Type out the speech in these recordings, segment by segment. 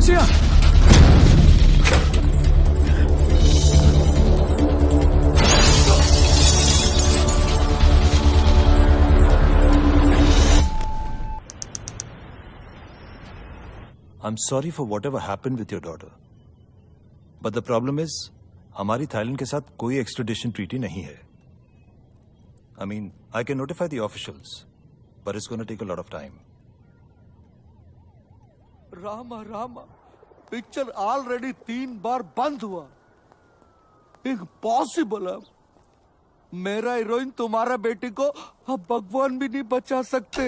Siya! I'm sorry for whatever happened with your daughter. But the problem is, हमारी Thailand के साथ कोई extradition treaty नहीं है. I mean, I can notify the officials, but it's going to take a lot of time. Rama picture already 3 बार बंद हुआ. Impossible है. मेरा हीरोइन तुम्हारा बेटी को अब भगवान भी नहीं बचा सकते.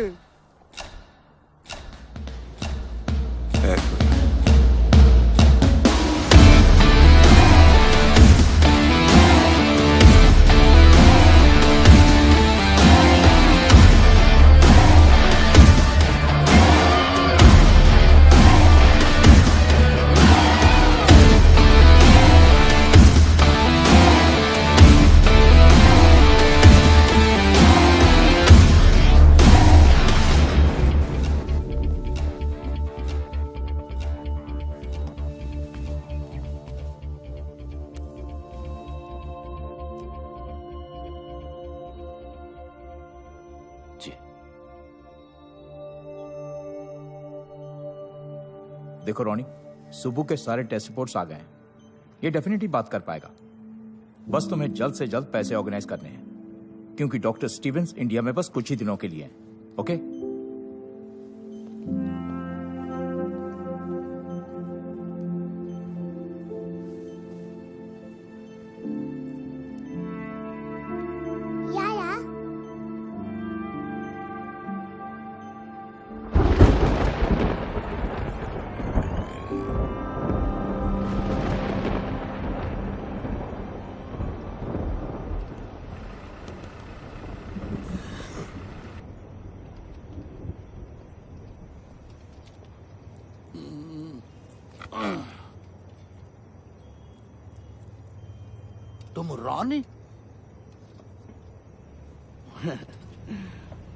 देखो रोनी, सुबह के सारे टेस्ट रिपोर्ट्स आ गए हैं. ये डेफिनेटली बात कर पाएगा. बस तुम्हें जल्द से जल्द पैसे ऑर्गेनाइज करने हैं, क्योंकि डॉक्टर स्टीवेंस इंडिया में बस कुछ ही दिनों के लिए हैं. ओके? तुम रानी?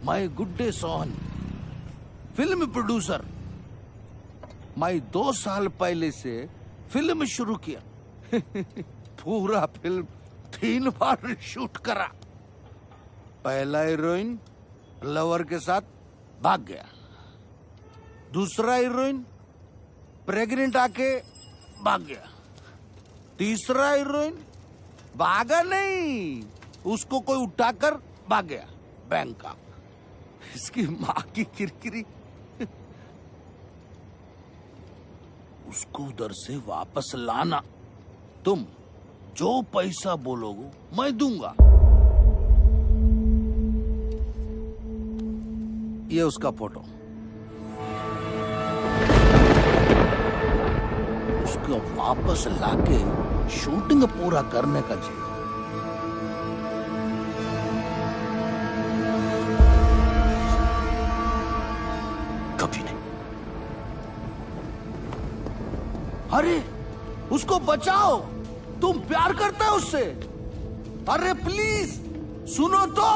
My good day Sohan, film producer. मैं 2 साल पहले से फिल्म शुरू किया. पूरा फिल्म 3 बार शूट करा. पहला हीरोइन लवर के साथ भाग गया. दूसरा हीरोइन प्रेग्नेंट आके भाग गया. तीसरा हीरोइन भागा नहीं, उसको कोई उठाकर भाग गया बैंकॉक. इसकी माँ की किरकिरी. उसको उधर से वापस लाना. तुम जो पैसा बोलोगे मैं दूंगा. ये उसका फोटो. उसको वापस लाके शूटिंग पूरा करने का चाहिए. कभी नहीं. अरे उसको बचाओ. तुम प्यार करते हो उससे. अरे प्लीज सुनो तो.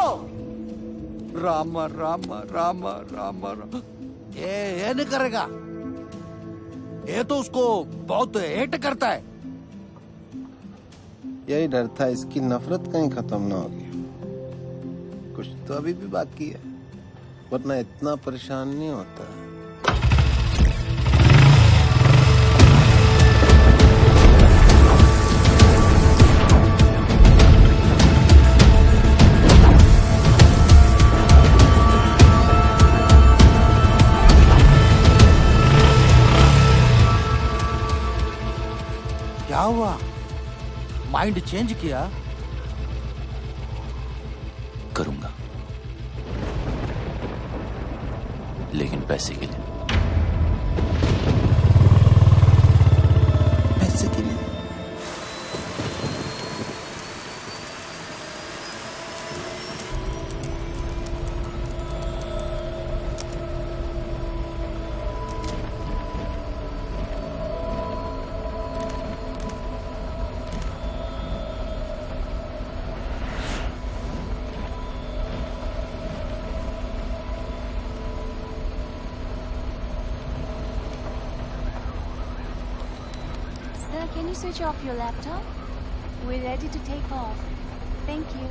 रामा रामा रामा रामा रामा. ये नहीं करेगा. ये तो उसको बहुत हेट करता है. यही डर था, इसकी नफरत कहीं खत्म ना होगी. कुछ तो अभी भी बाकी है, वरना इतना परेशान नहीं होता. क्या हुआ? माइंड चेंज किया? करूंगा, लेकिन पैसे के लिए. पैसे के लिए? Sir, can you switch off your laptop? We're ready to take off. Thank you.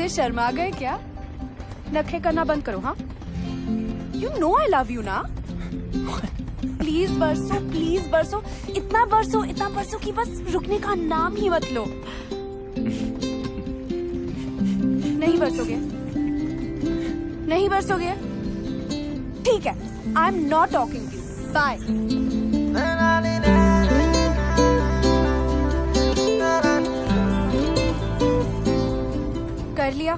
Sharma गए क्या? नखरे करना बंद करो। हाँ, you know I love you ना। प्लीज बरसो, इतना बरसो कि बस रुकने का नाम ही मत लो। नहीं बरसोगे? ठीक है, I am not talking to you. Bye. कर लिया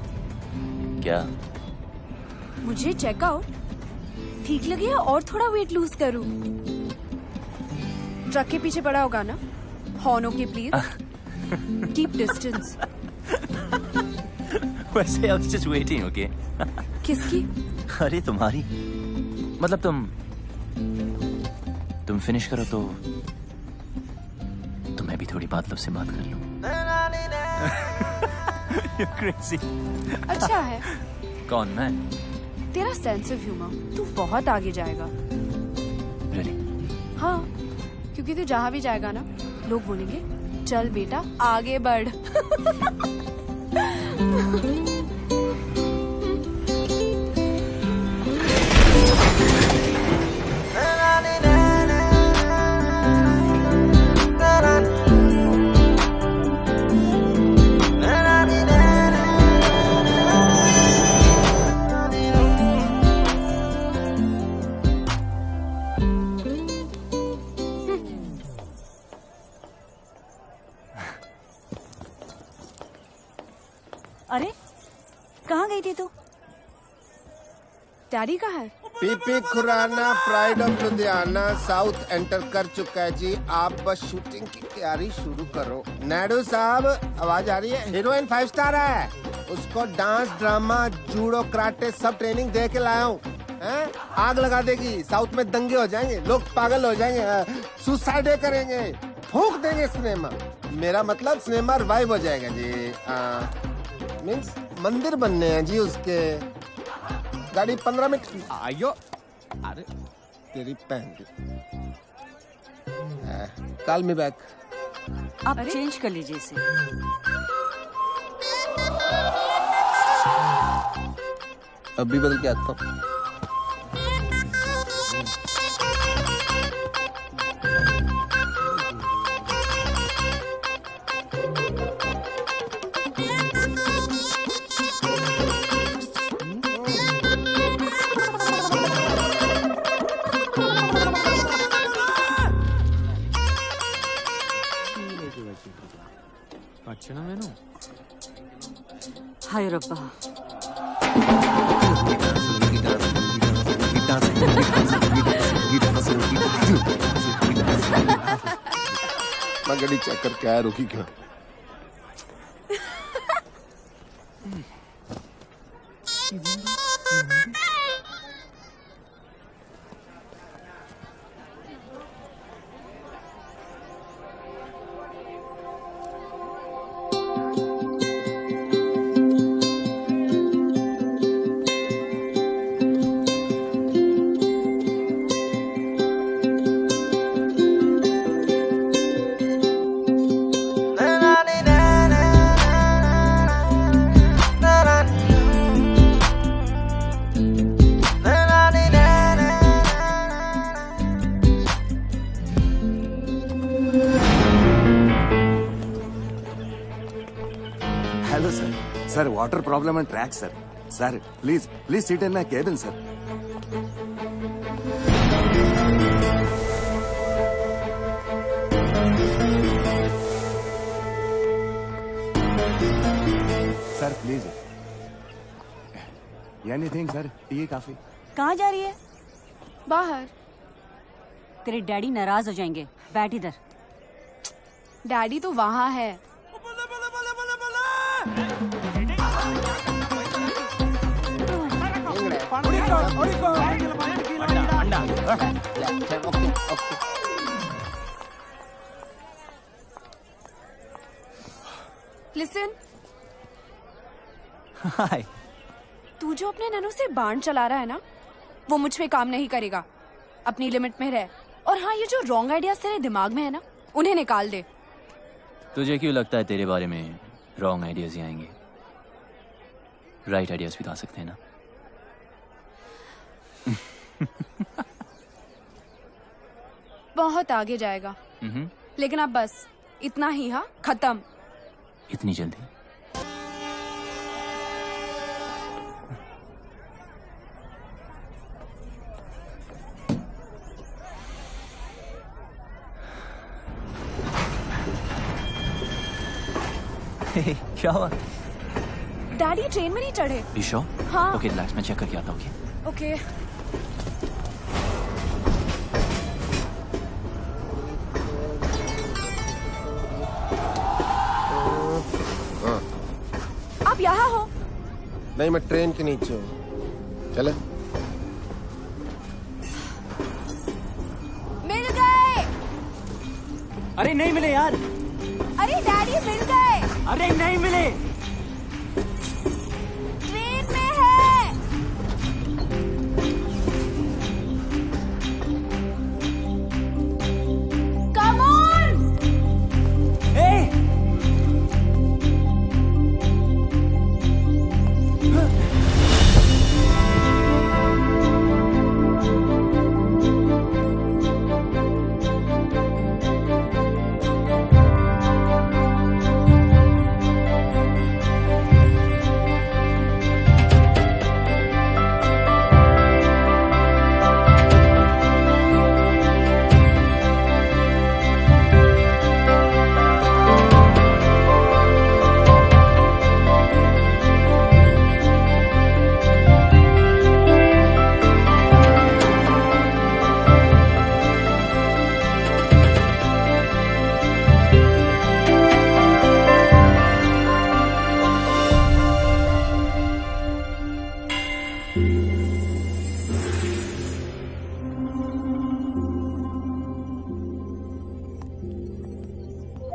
क्या? मुझे चेकआउट ठीक लगे या और थोड़ा वेट लूज करूं? ट्रक के पीछे पड़ा होगा ना? हॉर्न के प्लीज कीप डिस्टेंस। वैसे I was just waiting. Okay किसकी? अरे तुम्हारी। मतलब तुम फिनिश करो तो मैं भी थोड़ी बात से बात कर लूं। You're crazy. अच्छा है। कौन? मैं? तेरा सेंस ऑफ ह्यूमर, तू बहुत आगे जाएगा। Really? हाँ, क्योंकि तू जहाँ भी जाएगा ना, लोग बोलेंगे चल बेटा आगे बढ़। अरे कहाँ गई थी तू? डैडी कहाँ है? PP Khurana pride of Ludhiana south enter कर चुका है जी। आप बस शूटिंग की तैयारी शुरू करो। नायडू साहब आवाज आ रही है? हीरोइन 5 स्टार है, उसको डांस ड्रामा जूडो कराटे सब ट्रेनिंग दे के लाया हूँ। आग लगा देगी, साउथ में दंगे हो जाएंगे, लोग पागल हो जाएंगे, सुसाइड करेंगे, फूंक देंगे सिनेमा। मेरा मतलब सिनेमा रिवाइव हो जाएगा जी। मीन्स मंदिर बनने हैं जी उसके। गाड़ी 15 मिनट। आयो, अरे तेरी पहन कॉल मी बैक। आप चेंज कर लीजिए इसे। अभी बदल के आता हूँ। हाय रब्बा। मैं गाड़ी चेक करके आया, रुकी क्यों? Hello, sir. Sir, water problem and track, sir. Sir, please sit in my cabin, sir. Please. Anything sir, T काफी। कहाँ जा रही है? बाहर। तेरे डैडी नाराज हो जाएंगे, बैठ इधर। डैडी तो वहाँ है। लिसन, हाय। तू जो अपने ननू से बाण चला रहा है ना, वो मुझ पे काम नहीं करेगा। अपनी लिमिट में रह। और हाँ, ये जो रॉन्ग आइडियाज तेरे दिमाग में है ना, उन्हें निकाल दे। तुझे क्यों लगता है तेरे बारे में रॉन्ग आइडियाज ही आएंगे? राइट आइडियाज भी तो आ सकते हैं ना। बहुत आगे जाएगा। लेकिन अब बस इतना ही। हाँ, खत्म। इतनी जल्दी? क्या हुआ? डैडी ट्रेन में नहीं चढ़े। ईशो? हाँ। ओके रिलैक्स, मैं चेक करके आता हूँ। ओके। आप यहाँ हो? नहीं, मैं ट्रेन के नीचे हूँ। चले। मिल गए। अरे नहीं मिले यार। अरे डैडी मिल गए। अरे नहीं मिले। ट्रेन में है। Come on.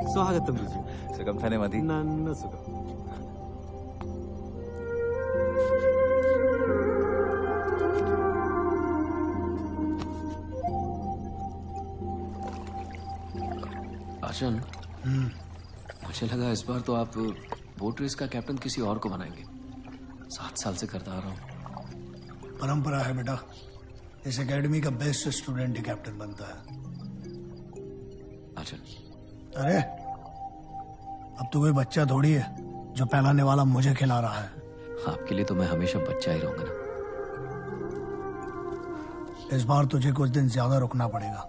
स्वागतम रुचि। सुगम थाने मधी। नन्न सुगम। आशन, मुझे लगा इस बार तो आप बोट रेस का कैप्टन किसी और को बनाएंगे। 7 साल से करता आ रहा हूँ। परंपरा है बेटा, इस एकेडमी का बेस्ट स्टूडेंट ही कैप्टन बनता है। अच्छा। अरे अब तो कोई बच्चा थोड़ी है जो पहनाने वाला मुझे खिला रहा है। आपके लिए तो मैं हमेशा बच्चा ही रहूंगा ना। इस बार तुझे कुछ दिन ज्यादा रुकना पड़ेगा।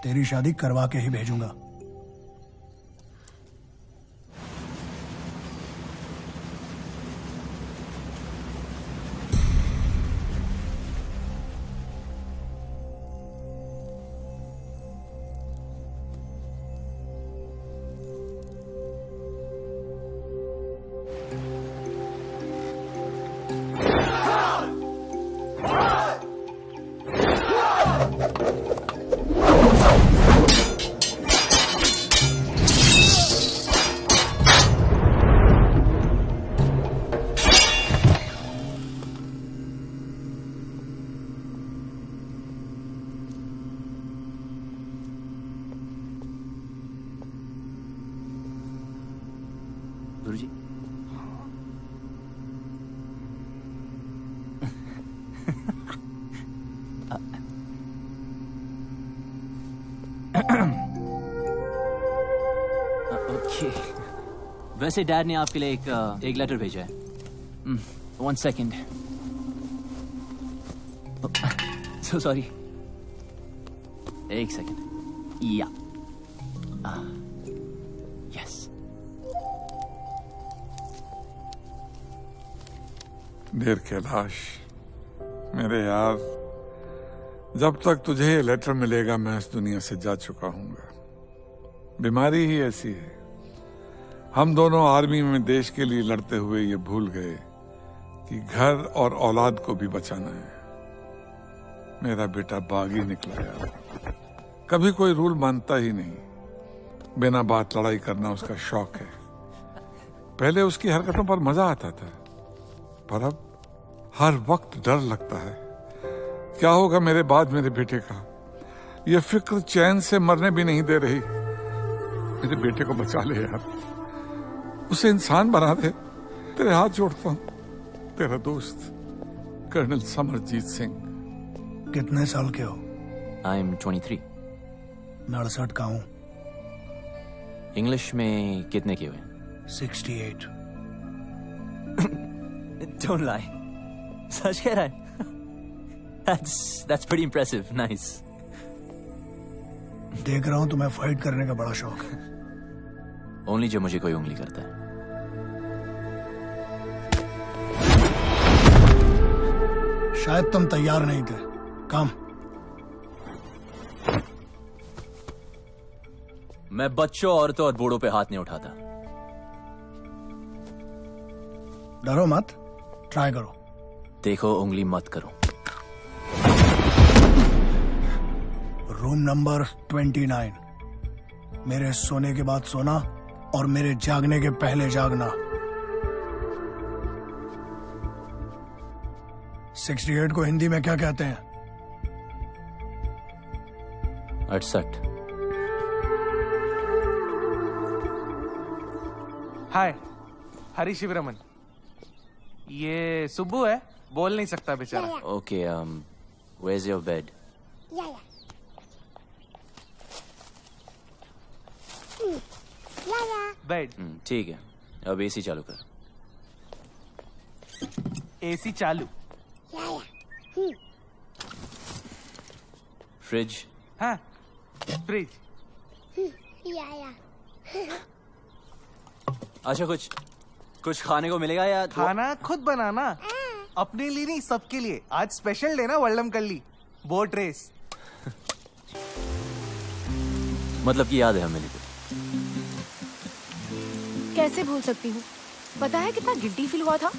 तेरी शादी करवा के ही भेजूंगा। गुरुजी। ओके। वैसे डैड ने आपके लिए एक लेटर भेजा है। 1 सेकेंड। So sorry. 1 सेकेंड। या यस। देर कैलाश, मेरे यार, जब तक तुझे ये लेटर मिलेगा मैं इस दुनिया से जा चुका हूंगा। बीमारी ही ऐसी है। हम दोनों आर्मी में देश के लिए लड़ते हुए ये भूल गए कि घर और औलाद को भी बचाना है। मेरा बेटा बागी निकला यार, कभी कोई रूल मानता ही नहीं, बिना बात लड़ाई करना उसका शौक है। पहले उसकी हरकतों पर मजा आता था, पर अब हर वक्त डर लगता है क्या होगा मेरे बाद मेरे बेटे का। यह फिक्र चैन से मरने भी नहीं दे रही। मेरे बेटे को बचा ले यार, उसे इंसान बना दे। तेरे हाथ जोड़ता हूं, तेरा दोस्त कर्नल समरजीत सिंह। कितने साल के हो? I am 23। मैं 68 का हूँ। इंग्लिश में कितने के हुए? 68। Don't lie. सच कह रहा है? That's pretty impressive. Nice. देख रहा हूँ तुम्हें फाइट करने का बड़ा शौक है। Only जब मुझे कोई उंगली करता है। शायद तुम तैयार नहीं थे। काम। मैं बच्चों, औरतों और बूढ़ों पे हाथ नहीं उठाता। डरो मत, ट्राई करो। देखो, उंगली मत करो। Room number 29। मेरे सोने के बाद सोना और मेरे जागने के पहले जागना। 68 को हिंदी में क्या कहते हैं? 68। हाय, हरी शिवरमन। ये सुब्बू है, बोल नहीं सकता बेचारा। Okay, where's your bed? Bed. ठीक है, अब एसी चालू कर। एसी चालू। फ्रिज। हाँ, फ्रिज। अच्छा, कुछ खाने को मिलेगा या? खाना खुद बनाना, अपने लिए नहीं सबके लिए। आज स्पेशल डे ना, वल्लम कल्ली बोट रेस। मतलब कि याद है हमें। कैसे भूल सकती हूँ? पता है कितना गिल्टी फील हुआ था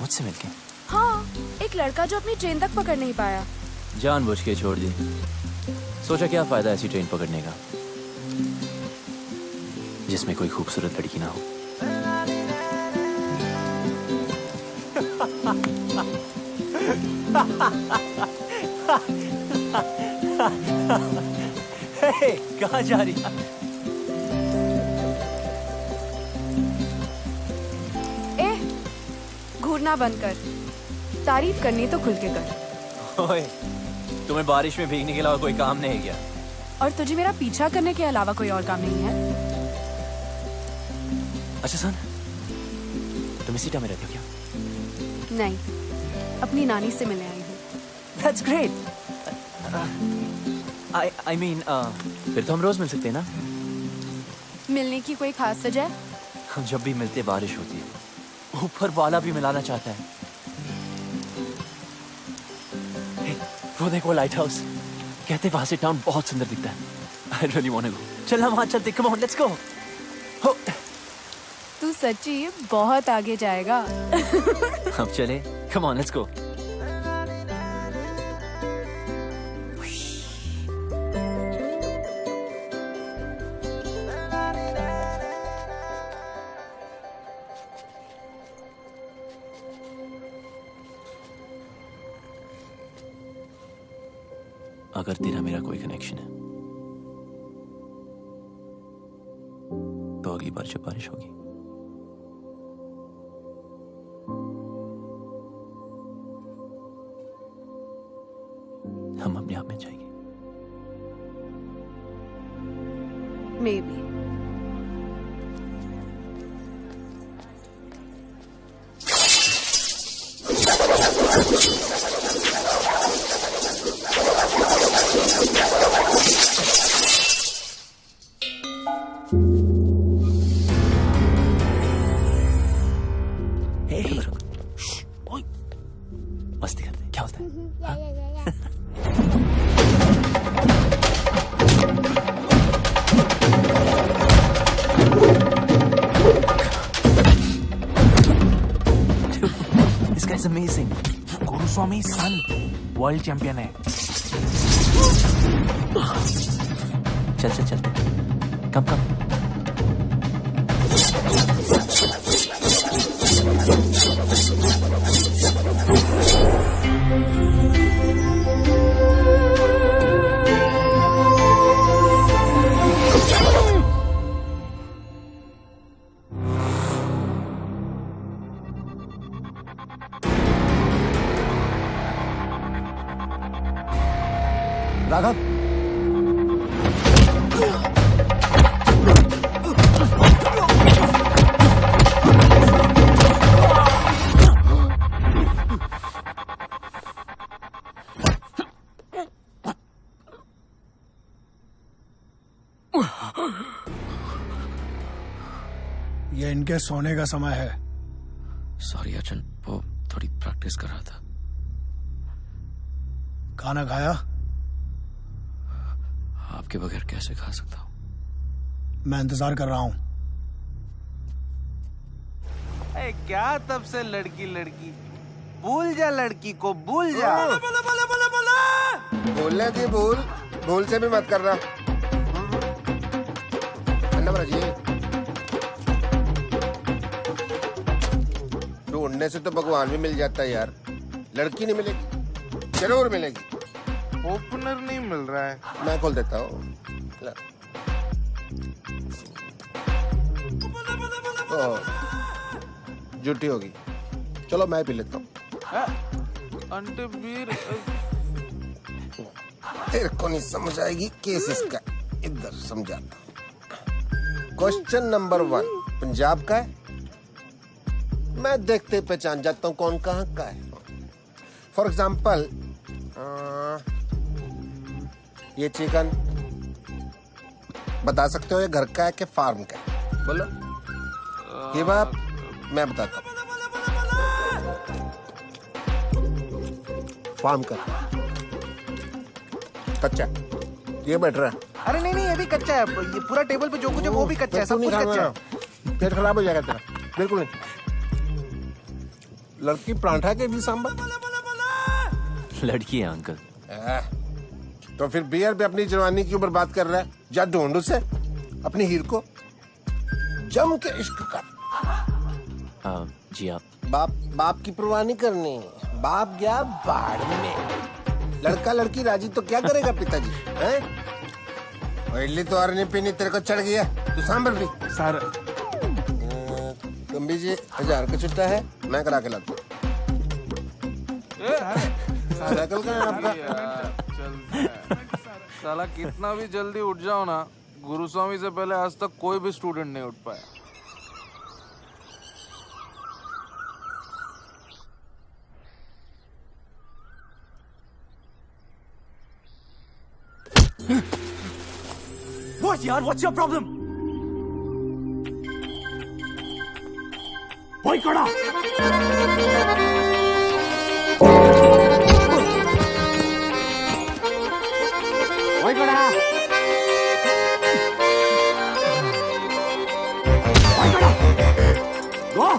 मुझसे मिलके? हाँ, एक लड़का जो अपनी ट्रेन तक पकड़ नहीं पाया। जानबूझ के छोड़ दी। सोचा क्या फायदा ऐसी ट्रेन पकड़ने का जिसमें कोई खूबसूरत लड़की ना हो। कहाँ जा रही? घूरना बंद कर, तारीफ करनी तो खुल के कर। ओए, तुम्हें बारिश में भीगने के अलावा कोई काम नहीं है क्या? और तुझे मेरा पीछा करने के अलावा कोई और काम नहीं है? अच्छा सुन, तुम इसी टाइम में रहते हो क्या? नहीं, अपनी नानी से मिलने आई हूँ। That's great. I mean, फिर तो हम रोज मिल सकते हैं ना? मिलने की कोई खास वजह? हम जब भी मिलते बारिश होती है, ऊपर वाला भी मिलाना चाहता है। Hey, वो देखो लाइट हाउस, कहते वहां से टाउन बहुत सुंदर दिखता है। I really want to go. चल हम वहां चलते, come on, let's go. तू सच्ची बहुत आगे जाएगा। अब चले, come on, let's go. अगर तेरा मेरा कोई कनेक्शन है तो अगली बार जब बारिश होगी हम अपने आप में जाएंगे। Maybe. Hey. वर्ल्ड चैंपियन है। चल चलते। कम। राघव, ये इनके सोने का समय है। सॉरी अर्जुन, वो थोड़ी प्रैक्टिस कर रहा था। खाना खाया? आपके बगैर कैसे खा सकता हूँ? मैं इंतजार कर रहा हूँ। क्या तब से लड़की भूल जा, लड़की को भूल जा। बोलने थी भूल से भी मत करना। नंबर जी, ढूंढने से तो भगवान भी मिल जाता है यार। लड़की नहीं मिलेगी, जरूर मिलेगी। ओपनर नहीं मिल रहा है। मैं खोल देता हूँ। झूठी होगी, चलो मैं पी लेता हूँ। अंटे बीर तेरे को नहीं समझ आएगी केस इसका, इधर समझाता हूँ। क्वेश्चन नंबर 1 पंजाब का है। मैं देखते पहचान जाता हूँ कौन कहाँ का है। फॉर एग्जाम्पल ये चिकन बता सकते हो ये घर का है कि फार्म का है? बोलो। ये बात मैं बताता हूँ, फार्म का कच्चा। ये बैठ रहा है। अरे नहीं ये भी कच्चा है। ये पूरा टेबल पे जो कुछ है वो भी कच्चा है, सब कुछ कच्चा है। पेट खराब हो जाएगा तेरा। बिल्कुल नहीं। लड़की परांठा के भी सांबर। लड़की है अंकल। तो फिर बियर पे अपनी जवानी की ऊपर बात कर रहा है। जा ढूंढ उसे अपनी हीर को, जम के इश्क कर। जी आप। बाप की परवाह नहीं करनी। बाप गया बाढ़ में। लड़का लड़की राजी तो क्या करेगा पिताजी? हैं? और इडली तो और नहीं पीनी, तेरे को चढ़ गया। तू सांबर भी। सर गंभी जी 1000 का छुट्टा है, मैं करा के लाता हूँ। साइकिल का है आपका? साला कितना भी जल्दी उठ जाओ ना, गुरुस्वामी से पहले आज तक कोई भी स्टूडेंट नहीं उठ पाया। What यार? What's your problem? वही खड़ा। वही खड़ा। वही खड़ा। Go.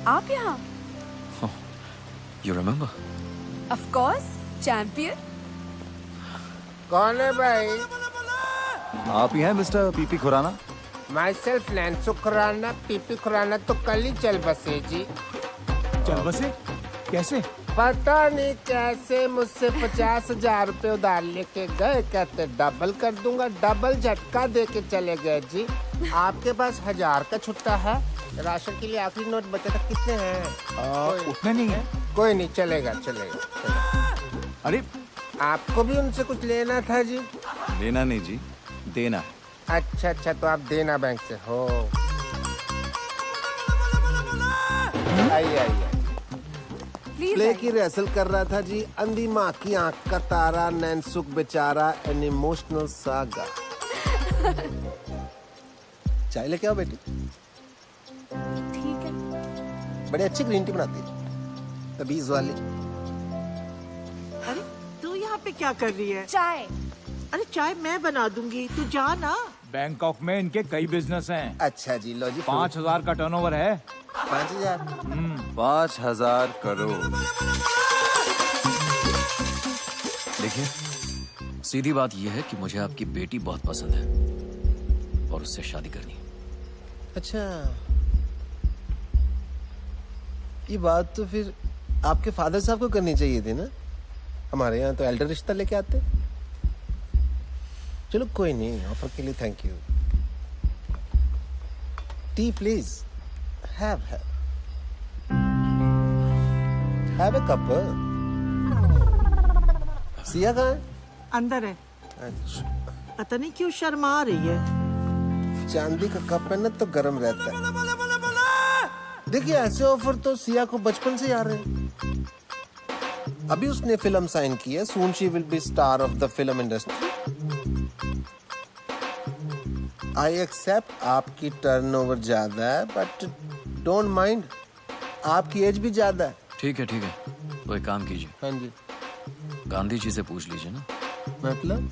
आप यहाँ? You remember? Of course, champion. कौन है भाई? आप ही हैं mister PP Khurana? Myself नैन्सो खुराना। पीपी खुराना तो कल ही चल बसे जी। चल बसे? कैसे? पता नहीं कैसे मुझसे 50,000 रुपए उधार लेके गए, कहते डबल कर दूंगा, डबल झटका दे के चले गए जी। आपके पास 1000 का छुट्टा है? राशन के लिए आखिरी नोट बचा था, कितने हैं? उतना नहीं है। कोई नहीं, चलेगा चलेगा। अरे आपको भी उनसे कुछ लेना था जी? लेना नहीं जी, देना है। अच्छा अच्छा, तो आप देना बैंक से हो। आइए आइए। प्ले की रिहर्सल कर रहा था जी। अंधी माँ की आंख का तारा, नैनसुख बेचारा, एन इमोशनल सागा। चाय लेके आओ बेटी। ठीक है। बड़ी अच्छी ग्रीन टी बनाती है, तबीज वाली। अरे तू यहाँ पे क्या कर रही है? चाय। अरे चाय मैं बना दूंगी, तू जा ना। बैंकॉक में इनके कई बिजनेस हैं। अच्छा जी, लो जी। 5,000 का टर्नओवर है। 5,000? 5,000 करोड़। देखिए, सीधी बात यह है कि मुझे आपकी बेटी बहुत पसंद है और उससे शादी करनी है। अच्छा, ये बात तो फिर आपके फादर साहब को करनी चाहिए थी ना। हमारे यहाँ तो एल्डर रिश्ता लेके आते। चलो कोई नहीं, ऑफर के लिए thank you. T please. Have a cup. Siya कहाँ है? अंदर है। अच्छा, पता नहीं क्यों शर्मा रही है। चांदी का कप है ना तो गर्म रहता है। देखिए, ऐसे ऑफर तो सिया को बचपन से आ रहे हैं। अभी उसने फिल्म साइन की है, soon she will be star of the film industry. I accept आपकी टर्नओवर ज्यादा है, बट डोंट माइंड, आपकी एज भी ज्यादा है। ठीक है ठीक है, तो एक काम कीजिए। हाँ जी। गांधी जी से पूछ लीजिए ना। मतलब?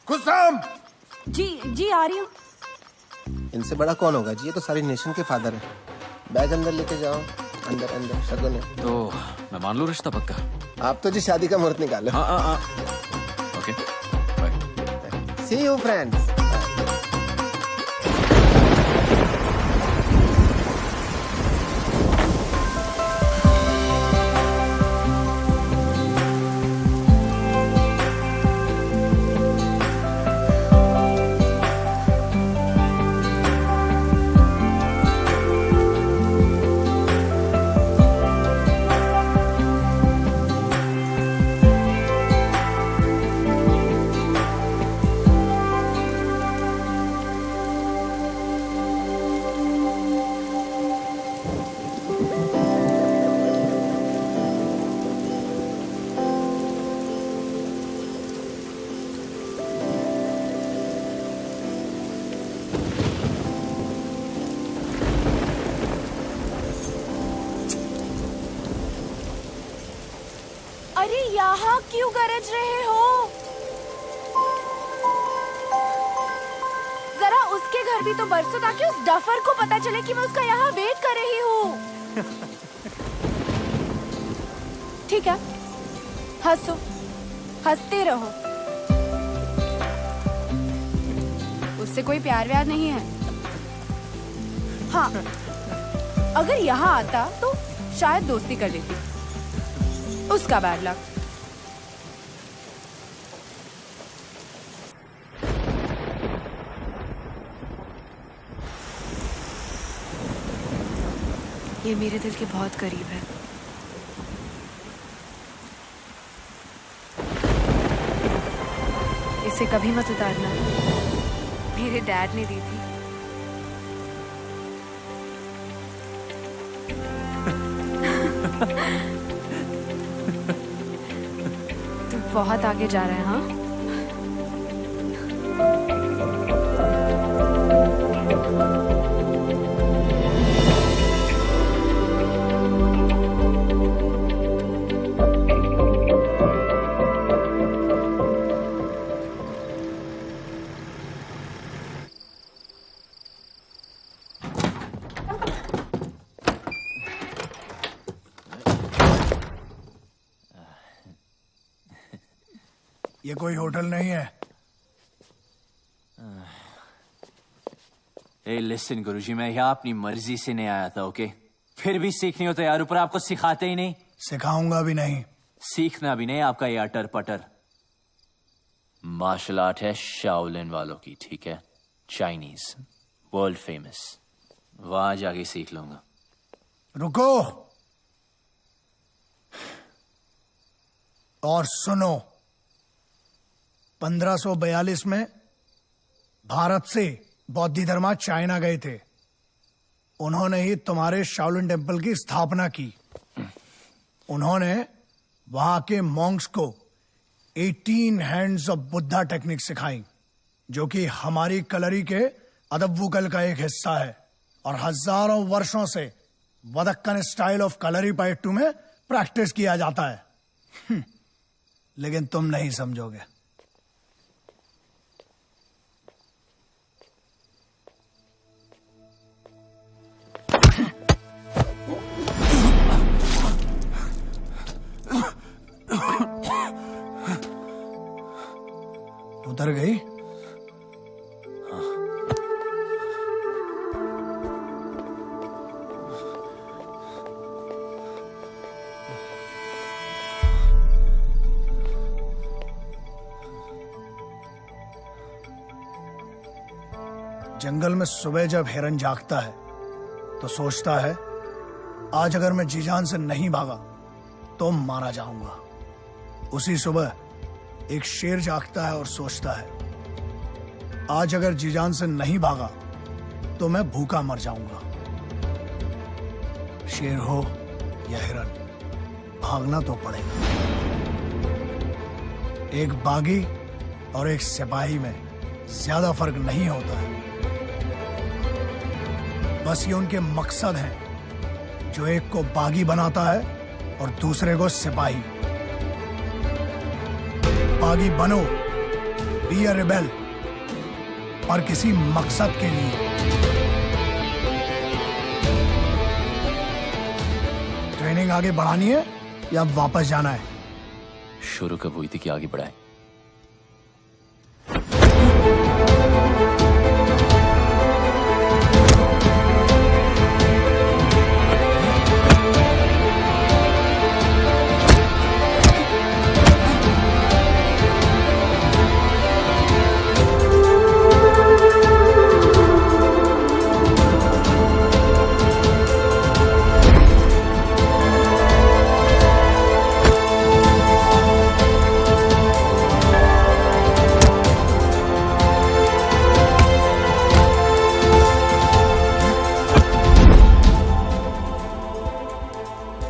कुसुम! जी आ रही हूँ। इनसे बड़ा कौन होगा जी, ये तो सारी नेशन के फादर है। बैग अंदर लेके जाओ। अंदर अंदर शगुन है। तो मैं मान लूं रिश्ता पक्का? आप तो जी शादी का मुहूर्त निकालो। हाँ। Okay, bye. See you friends. अरे यहाँ क्यों गरज रहे हो? जरा उसके घर भी तो बरसो ताकि उस डफर को पता चले कि मैं उसका यहाँ वेट कर रही हूँ। ठीक है, हंसो, हंसते रहो। उससे कोई प्यार व्यार नहीं है। हाँ, अगर यहाँ आता तो शायद दोस्ती कर लेती। उसका बैड लक। ये मेरे दिल के बहुत करीब है। इसे कभी मत उतारना, मेरे डैड ने दी थी। तू बहुत आगे जा रहा है। हाँ, ये कोई होटल नहीं है। ए लिसन गुरुजी, मैं यहाँ अपनी मर्जी से नहीं आया था, ओके? फिर भी सीखनी हो तो यार, ऊपर आपको सिखाते ही नहीं। सिखाऊंगा भी नहीं। सीखना भी नहीं आपका ये अटर पटर। मार्शल आर्ट है शाओलिन वालों की, ठीक है? Chinese, world famous. वहां जाके सीख लूंगा। रुको और सुनो। 1542 में भारत से बौद्ध धर्मा चाइना गए थे। उन्होंने ही तुम्हारे शाओलिन टेम्पल की स्थापना की। उन्होंने वहां के मॉन्क्स को 18 हैंड्स ऑफ बुद्धा टेक्निक सिखाई, जो कि हमारी कलरी के अदब्बुकल का एक हिस्सा है और हजारों वर्षों से वदक्कन स्टाइल ऑफ कलरी पाइट्टू में प्रैक्टिस किया जाता है। लेकिन तुम नहीं समझोगे। उतर गई? जंगल में सुबह जब हिरन जागता है तो सोचता है, आज अगर मैं जी जान से नहीं भागा तो मारा जाऊंगा। उसी सुबह एक शेर जागता है और सोचता है, आज अगर जी जान से नहीं भागा तो मैं भूखा मर जाऊंगा। शेर हो या हिरन, भागना तो पड़ेगा। एक बागी और एक सिपाही में ज्यादा फर्क नहीं होता है। बस ये उनके मकसद हैं, जो एक को बागी बनाता है और दूसरे को सिपाही। बागी बनो, बी अ रिबेल, पर किसी मकसद के लिए। ट्रेनिंग आगे बढ़ानी है या वापस जाना है? शुरू कब हुई थी कि आगे बढ़ाए?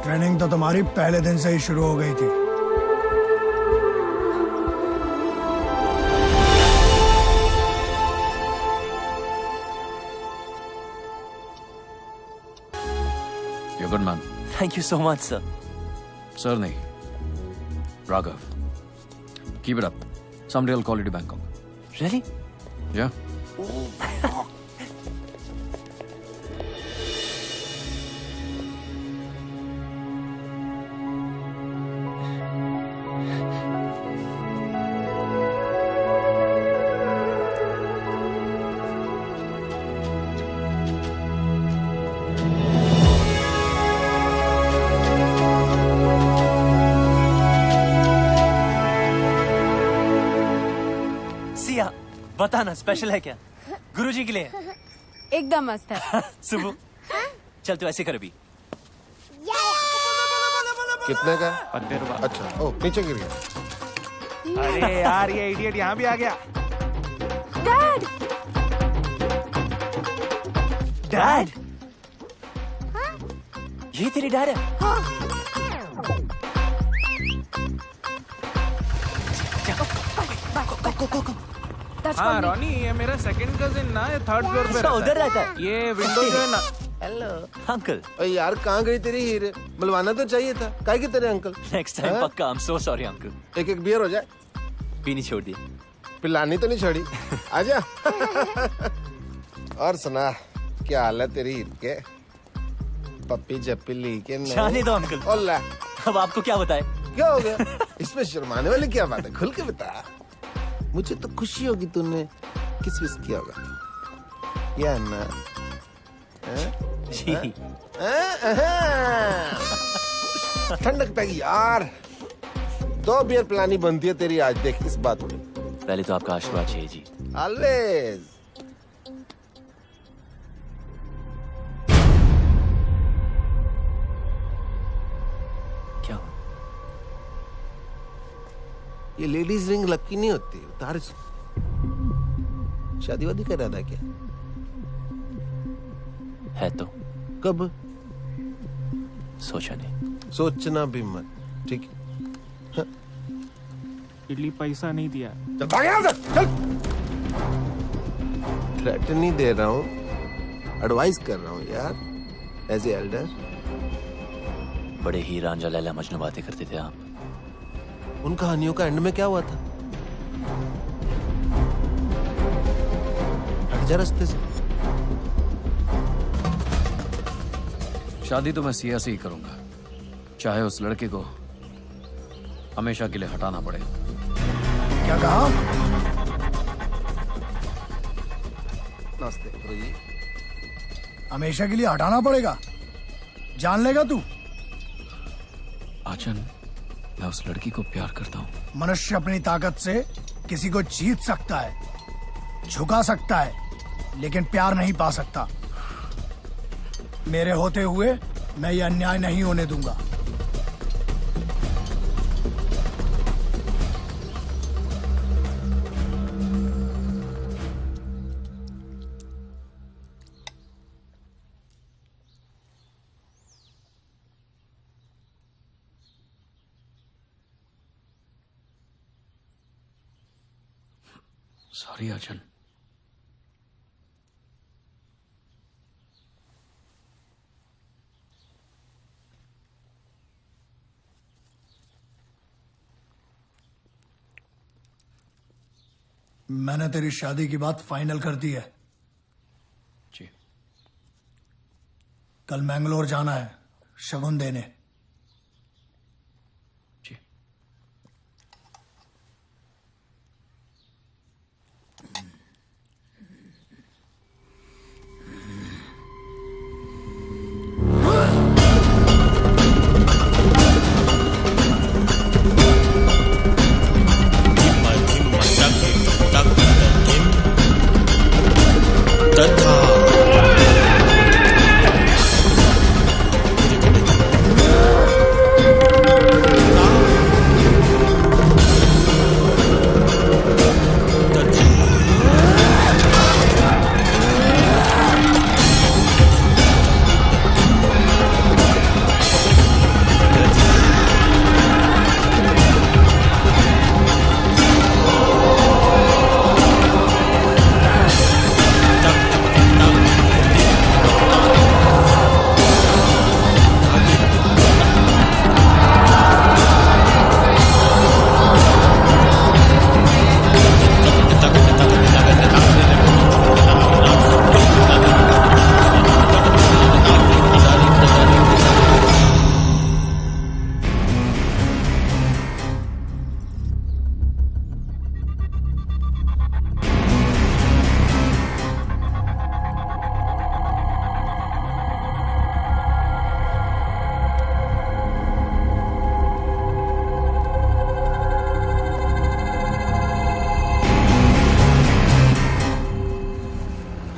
ट्रेनिंग तो तुम्हारी पहले दिन से ही शुरू हो गई थी। You're good, man. Thank you so much, sir. Sir, nahi. Raghav. Keep it up. Someday I'll call you to Bangkok. Really? Yeah. Siya, बताना स्पेशल है क्या? गुरुजी के लिए? एकदम मस्त है। सुबह चल तू ऐसे कर अभी। कितने का? 50 रुपए। अच्छा, ओ नीचे गिर गया। अरे यार, ये इडियट यहाँ भी आ गया। डैड! डैड? ये तेरी डैड है? हाँ रॉनी, ये मेरा सेकंड कजिन ना, ये थर्ड फ्लोर पे रहता है। उधर रहता है? ये विंडो जो है ना। Hello uncle. अरे यार, कहाँ गई तेरी हीरे? मिलवाना तो चाहिए था। काहे के तेरे अंकल? नेक्स्ट टाइम पक्का। I am so sorry uncle. एक बियर हो जाए। पीनी छोड़ दी। पिलानी तो नहीं छोड़ी। आजा। और सुना, क्या हाल है तेरी ईद के? पप्पी जप्पी ली के नहीं? जाने दो अंकल। ओला। अब आपको क्या बताए? क्या हो गया? इसमें शर्माने वाली क्या बात है, खुल के बता। मुझे तो खुशी होगी तूने किस विस किया होगा, या ना? ठंडक पैगी यार, 2 बियर प्लानी बनती है तेरी आज, देख इस बात में। पहले तो आपका आशीर्वाद चाहिए जी। ऑलवेज। क्या? ये लेडीज रिंग लकी नहीं होती, उतार। शादी वादी कर रहा था क्या? है तो। कब? सोचा नहीं। सोचना भी मत, ठीक है? इडली पैसा नहीं दिया। चल भाग यहाँ से, चल। थ्रेट नहीं दे रहा हूँ, एडवाइस कर रहा हूँ यार, एज ए एल्डर। बड़े ही रांझा लैला मजनू बातें करते थे आप। उन कहानियों का एंड में क्या हुआ था? हट जा रास्ते से। शादी तो मैं सिया से ही करूंगा, चाहे उस लड़के को हमेशा के लिए हटाना पड़े। क्या कहा? नमस्ते गुरुजी। हमेशा के लिए हटाना पड़ेगा? जान लेगा तू? आचन, मैं उस लड़की को प्यार करता हूँ। मनुष्य अपनी ताकत से किसी को जीत सकता है, झुका सकता है, लेकिन प्यार नहीं पा सकता। मेरे होते हुए मैं ये अन्याय नहीं होने दूंगा। सॉरी आचन। मैंने तेरी शादी की बात फाइनल कर दी है। जी। कल मैंगलोर जाना है शगुन देने। जी।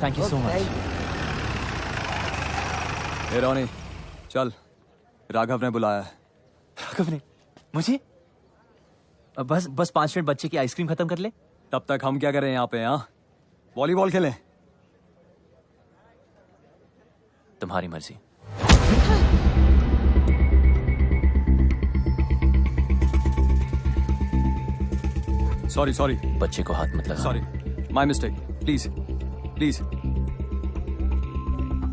Thank you so much. Hey Ronnie, चल, राघव ने बुलाया है। राघव ने? मुझे? बस 5 मिनट बच्चे की आइसक्रीम खत्म कर ले। तब तक हम क्या करें यहाँ पे? हाँ, वॉलीबॉल खेलें। तुम्हारी मर्जी। सॉरी। बच्चे को हाथ मत लगा। Sorry, my mistake. Please.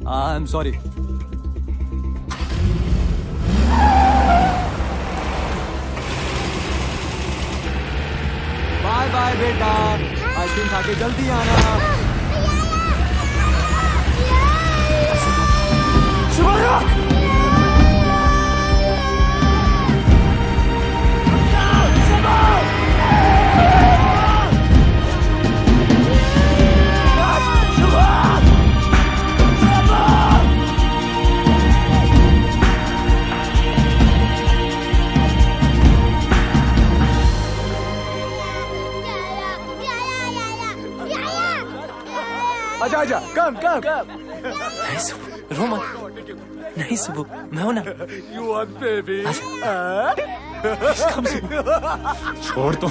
I am sorry. Bye बेटा, आइसक्रीम खा के जल्दी आना। शुभ आजा आजा, कम कम कम। नहीं सुबह, रो मत। नहीं सुबह, मैं हूं ना। You want baby? कम सुबह, छोड़ दो।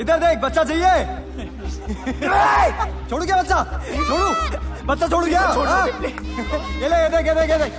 इधर देख, बच्चा चाहिए। छोड़ू क्या बच्चा? छोड़ू, बच्चा छोड़ू क्या? ये ले, ये देख, ये देख, ये देख।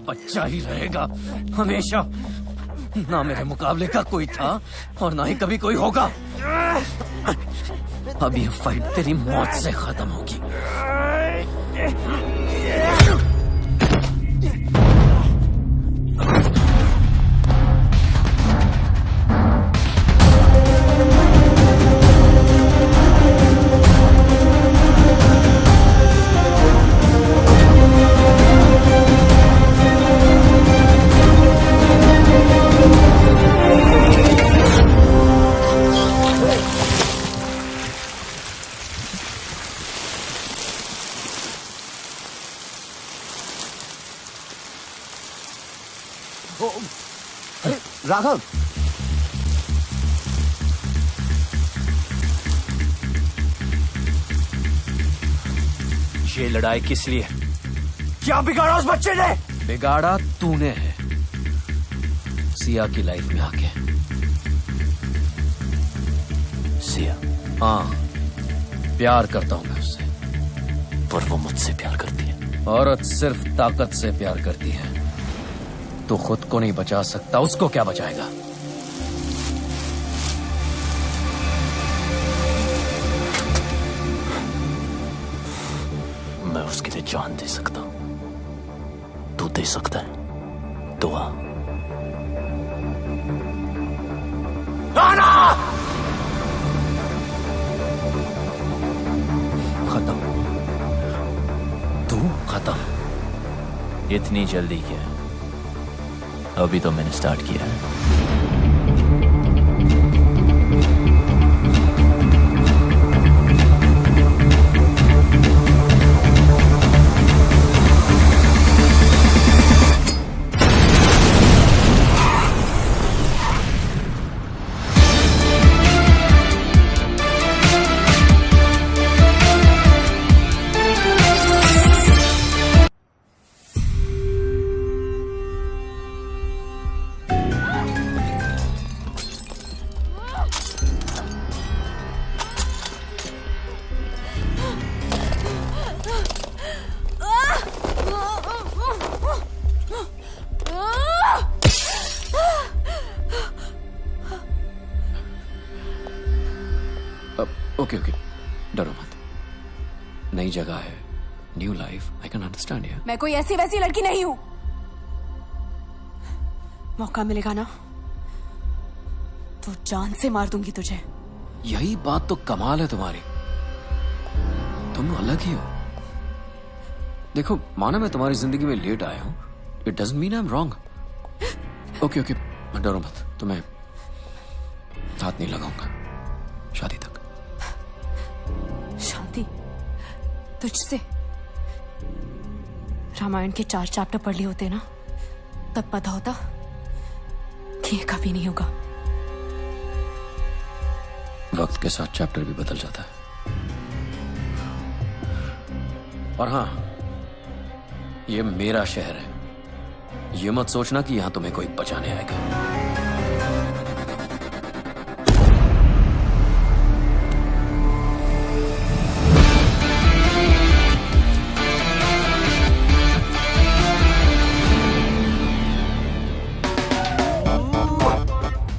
बच्चा ही रहेगा हमेशा। ना मेरे मुकाबले का कोई था और ना ही कभी कोई होगा। अब ये फाइट तेरी मौत से खत्म होगी। अरे राघव, ये लड़ाई किस लिए? क्या बिगाड़ा उस बच्चे ने? बिगाड़ा तूने है, सिया की लाइफ में आके। सिया? हाँ, प्यार करता हूं मैं उससे। पर वो मुझसे प्यार करती है। औरत सिर्फ ताकत से प्यार करती है। तू खुद को नहीं बचा सकता, उसको क्या बचाएगा? मैं उसके लिए जान दे सकता हूं। तू दे सकता है दुआ? खत्म। तू खत्म। इतनी जल्दी क्या? अभी तो मैंने स्टार्ट किया है। ओके, डरो मत। नई जगह है, new life, I can understand you. मैं कोई ऐसी वैसी लड़की नहीं हूं। मौका मिलेगा ना तो जान से मार दूंगी तुझे। यही बात तो कमाल है तुम्हारी, तुम अलग ही हो। देखो, माना मैं तुम्हारी जिंदगी में लेट आया हूं, it doesn't mean I am wrong. Okay, डरो मत, तुम्हें हाथ नहीं लगाऊंगा शादी तक। शांति तुझसे? रामायण के 4 चैप्टर पढ़ लिए होते ना, तब पता होता कि ये कभी नहीं होगा। वक्त के साथ चैप्टर भी बदल जाता है। और हाँ, ये मेरा शहर है, ये मत सोचना कि यहां तुम्हें कोई बचाने आएगा।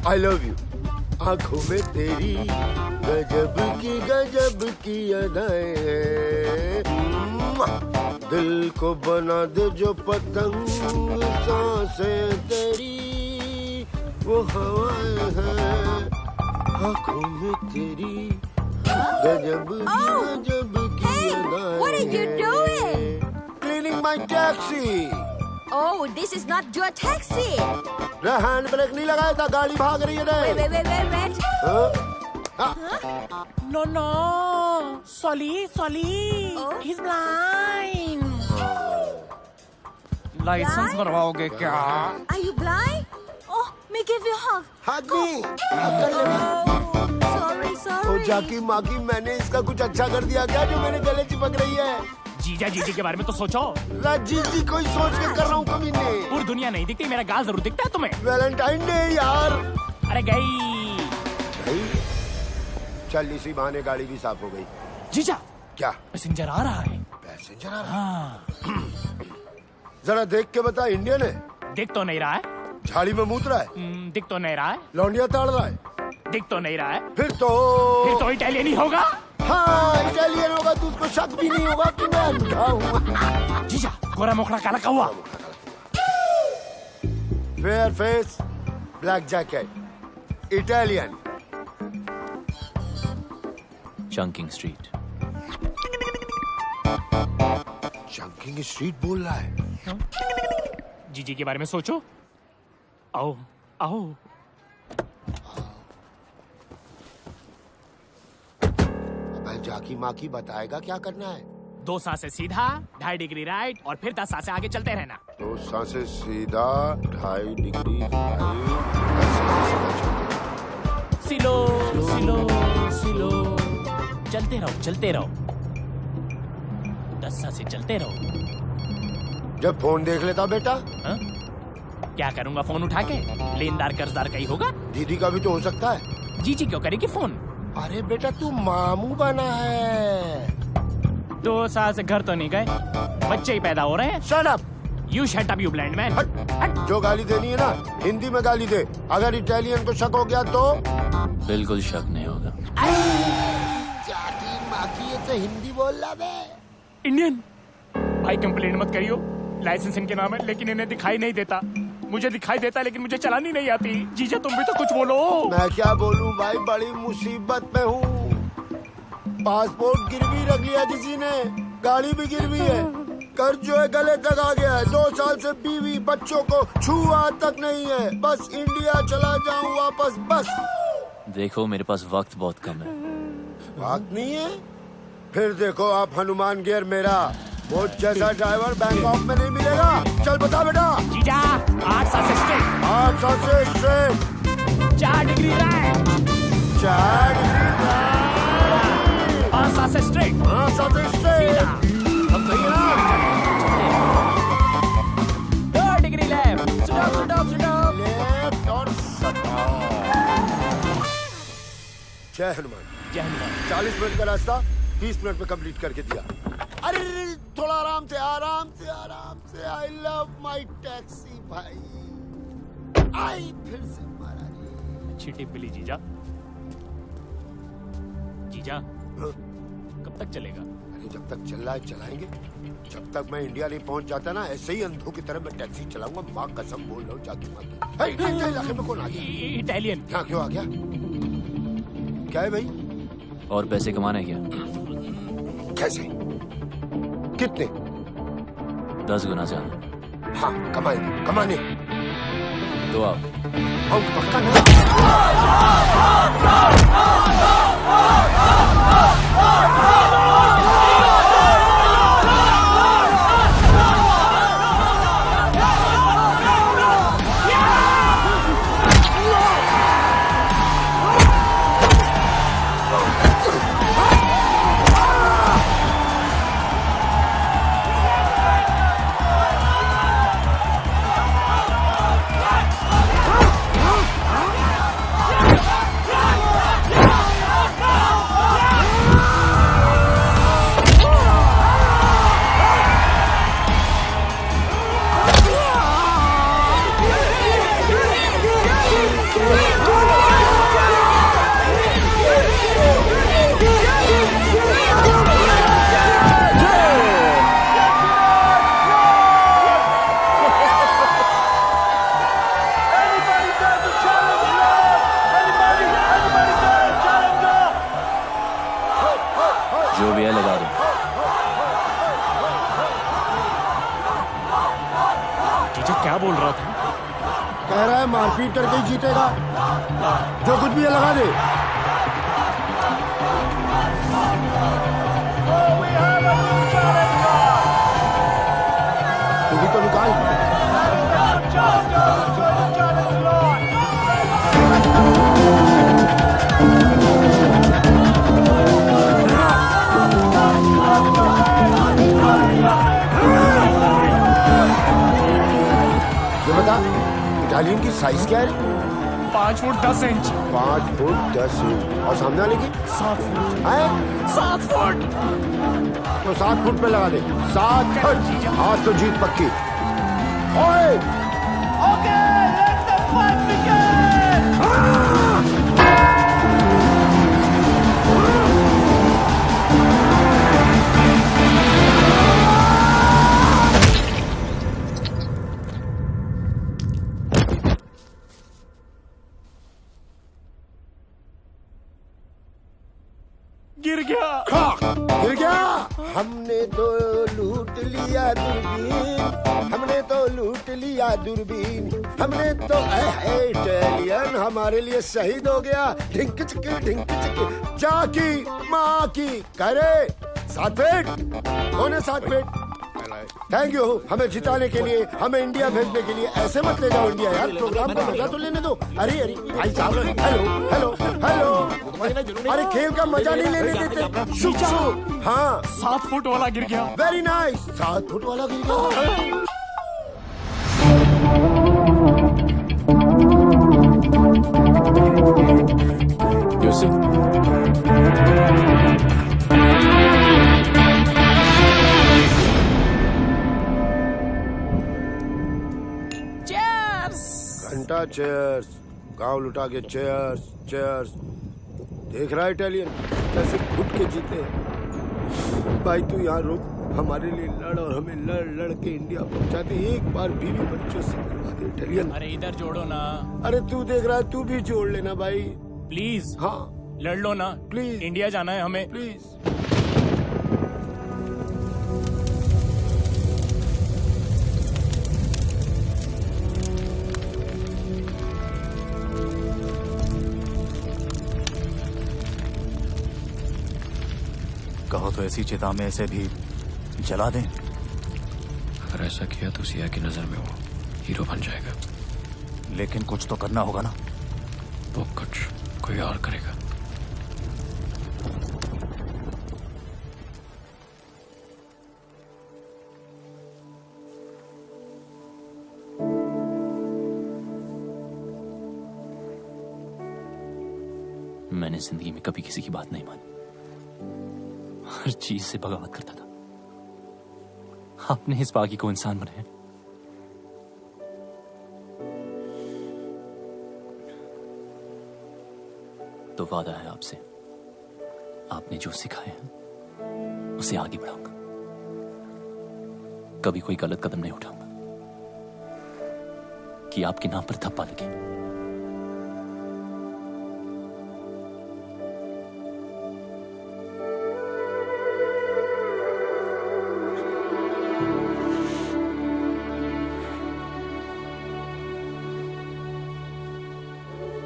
I love you। आंखों में तेरी गजब की अदाएं हैं। दिल को बना दे जो पतंग, सांसें तेरी वो हवाएं हैं। आंखों में तेरी गजब की अदाएं। What are you doing? Cleaning my taxi। Oh, this is not your taxi। Hand brake नहीं लगाया था, गाड़ी भाग रही है। Wait। No, Solly, he's blind। License बनवाओगे क्या? Are you blind? Oh, may give you a hug। Hug me। Sorry। ओ जाकी माकी, मैंने इसका कुछ अच्छा कर दिया क्या जो मेरे गले चिपक रही है? जीजा के बारे में तो सोचो। जी कोई सोच के कर रहा हूँ कमीने। पूरी दुनिया नहीं दिखती, मेरा गाल जरूर दिखता है तुम्हें। वैलेंटाइन डे यार। अरे गई। चल इसी बहाने गाड़ी भी साफ हो गई। जीजा, क्या पैसेंजर आ रहा है? पैसेंजर आ रहा है? जरा देख के बता, इंडियन है? दिख तो नहीं रहा है। झाड़ी में मूत रहा है? दिख तो नहीं रहा है। लौंडिया ताड़ रहा है? दिख तो नहीं रहा है। फिर तो इटालियन ही होगा। हाँ इटालियन होगा तो उसको शक भी नहीं होगा कि मैं अंधा हूँ। जीजा गोरा मोखड़ा काला कौवा। Fair face, black jacket, Italian. Chunking street. Chunking street बोल रहा है। जीजी के बारे में सोचो। आओ आओ। अब जाकी माकी बताएगा क्या करना है। 2 सांसें सीधा, 2.5 डिग्री राइट और फिर 10 सांसें आगे चलते रहना। 2 सांसें सीधा, 2.5 डिग्री राइट, 10 सांसें सीधा चलते। सिलो सिलो सिलो, चलते रहो चलते रहो, 10 सांसें चलते रहो। जब फोन देख लेता बेटा। हा? क्या करूंगा फोन उठा के? लेनदार कर्जदार का ही होगा। दीदी का भी तो हो सकता है। जीजी क्यों करेगी फोन? अरे बेटा तू मामू बना है। 2 साल से घर तो नहीं गए, बच्चे ही पैदा हो रहे हैं। Shut up. You shut up you blind man. हट। जो गाली देनी है ना हिंदी में गाली दे। अगर इटालियन को शक हो गया तो बिल्कुल शक नहीं होगा। जाकी माकी ये तो हिंदी बोल रहा बे। इंडियन भाई कंप्लेंट मत करियो, लाइसेंस इनके नाम है लेकिन इन्हें दिखाई नहीं देता। मुझे दिखाई देता है लेकिन मुझे चलानी नहीं आती। जीजा तुम भी तो कुछ बोलो। मैं क्या बोलूं भाई, बड़ी मुसीबत में हूँ। पासपोर्ट गिरवी रख लिया किसी ने, गाड़ी भी गिरवी है, कर्ज जो है गले तक आ गया है। 2 साल से बीवी बच्चों को छुआ तक नहीं है। बस इंडिया चला जाऊं वापस बस। देखो मेरे पास वक्त बहुत कम है। वक्त नहीं है? फिर देखो आप हनुमान गियर मेरा, वो जैसा ड्राइवर बैंकॉक में नहीं मिलेगा। चल बता बेटा। जीजा 8 सांसें स्ट्रेट, 8 सांसें straight, 4 degree right, 4 degree right, 5 सांसें स्ट्रेट, 5 सांसें स्ट्रेट। अब नहीं ना 2 डिग्री लेफ्ट, स्टॉप लेफ्ट और जय हनुमान। जय हनुमान। 40 मिनट का रास्ता 20 मिनट में कंप्लीट करके दिया। अरे थोड़ा आराम से आराम से आराम से। आई लव माई टैक्सी भाई। आई फिर से मारा जी। अच्छी टिप मिली जीजा। जीजा कब तक चलेगा? अरे जब तक चल रहा है चलाएंगे। जब तक मैं इंडिया नहीं पहुंच जाता ना ऐसे ही अंधों की तरह मैं टैक्सी चलाऊंगा। माँ कसम बोल रहा हूँ जाके माँ की। इलाके में कौन आ गया? इटालियन। यहाँ क्यों आ गया? क्या है भाई? और पैसे कमाने क्या? कैसे? कितने? 10 गुना ज्यादा। हाँ कमाएंगे, कमाने। तो आओ। पक्का ना? जो भी है लगा दो। जीजा क्या बोल रहा था? कह रहा है मारपीट करके ही जीतेगा। जो कुछ भी है लगा दे। तू भी तो निकाल। ये बता इटालियन की साइज क्या है? 5 फुट 10 इंच। 5 foot 10 inch. और सामने वाले की? 7 फुट। है? 7 फुट। तो 7 फुट पे लगा दे। 7 फुट। आज तो जीत पक्की। ओए! Okay, let the fight begin! गिर गया। गिर गया। हमने तो लूट लिया दूरबीन, हमने तो लूट लिया दूरबीन, हमने तो इटालियन हमारे लिए शहीद हो गया। ढिंक चिक्की जाकी माँ की करे 7 फीट। कौन है 7 फीट? थैंक यू हमें जिताने के लिए, हमें इंडिया भेजने के लिए। ऐसे मत ले जाओ इंडिया यार, प्रोग्राम का मजा तो लेने दो। अरे अरे भाई साहब, हेलो हेलो हेलो। अरे खेल का मजा नहीं लेने देते। शुभ शुभ। हाँ 7 फुट वाला गिर गया। Very nice. 7 फुट वाला गिर गया। घंटा चेयर्स, गांव लुटा के चेयर्स चेयर्स। देख रहा है इटालियन कैसे घुट के जीते हैं। भाई तू यहाँ रुक, हमारे लिए लड़ और हमें लड़ लड़ के इंडिया पहुंचाते। एक बार बीवी बच्चों से करवा दे इटालियन। अरे इधर जोड़ो ना। अरे तू देख रहा है, तू भी जोड़ लेना भाई प्लीज। हाँ लड़ लो ना प्लीज। इंडिया जाना है हमें प्लीज। कहो तो ऐसी चिता में ऐसे भी जला दें। अगर ऐसा किया तो सिया की नजर में वो हीरो बन जाएगा। लेकिन कुछ तो करना होगा ना। वो कुछ कोई और करेगा। मैंने जिंदगी में कभी किसी की बात नहीं मानी, हर चीज से बगावत करता था। आपने इस बागी को इंसान बनाया। तो वादा है आपसे, आपने जो सिखाया है उसे आगे बढ़ाऊंगा। कभी कोई गलत कदम नहीं उठाऊंगा कि आपके नाम पर धब्बा लगे।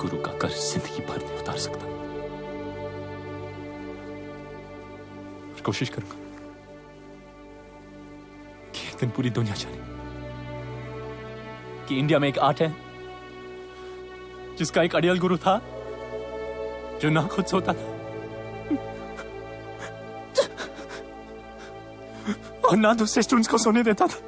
गुरु का कर्ज जिंदगी भर नहीं उतार सकता, पर कोशिश करूंगा कि एक दिन पूरी दुनिया जाने कि इंडिया में एक आर्ट है जिसका एक अड़ियल गुरु था जो ना खुद सोता था और ना दूसरे स्टूडेंट्स को सोने देता था।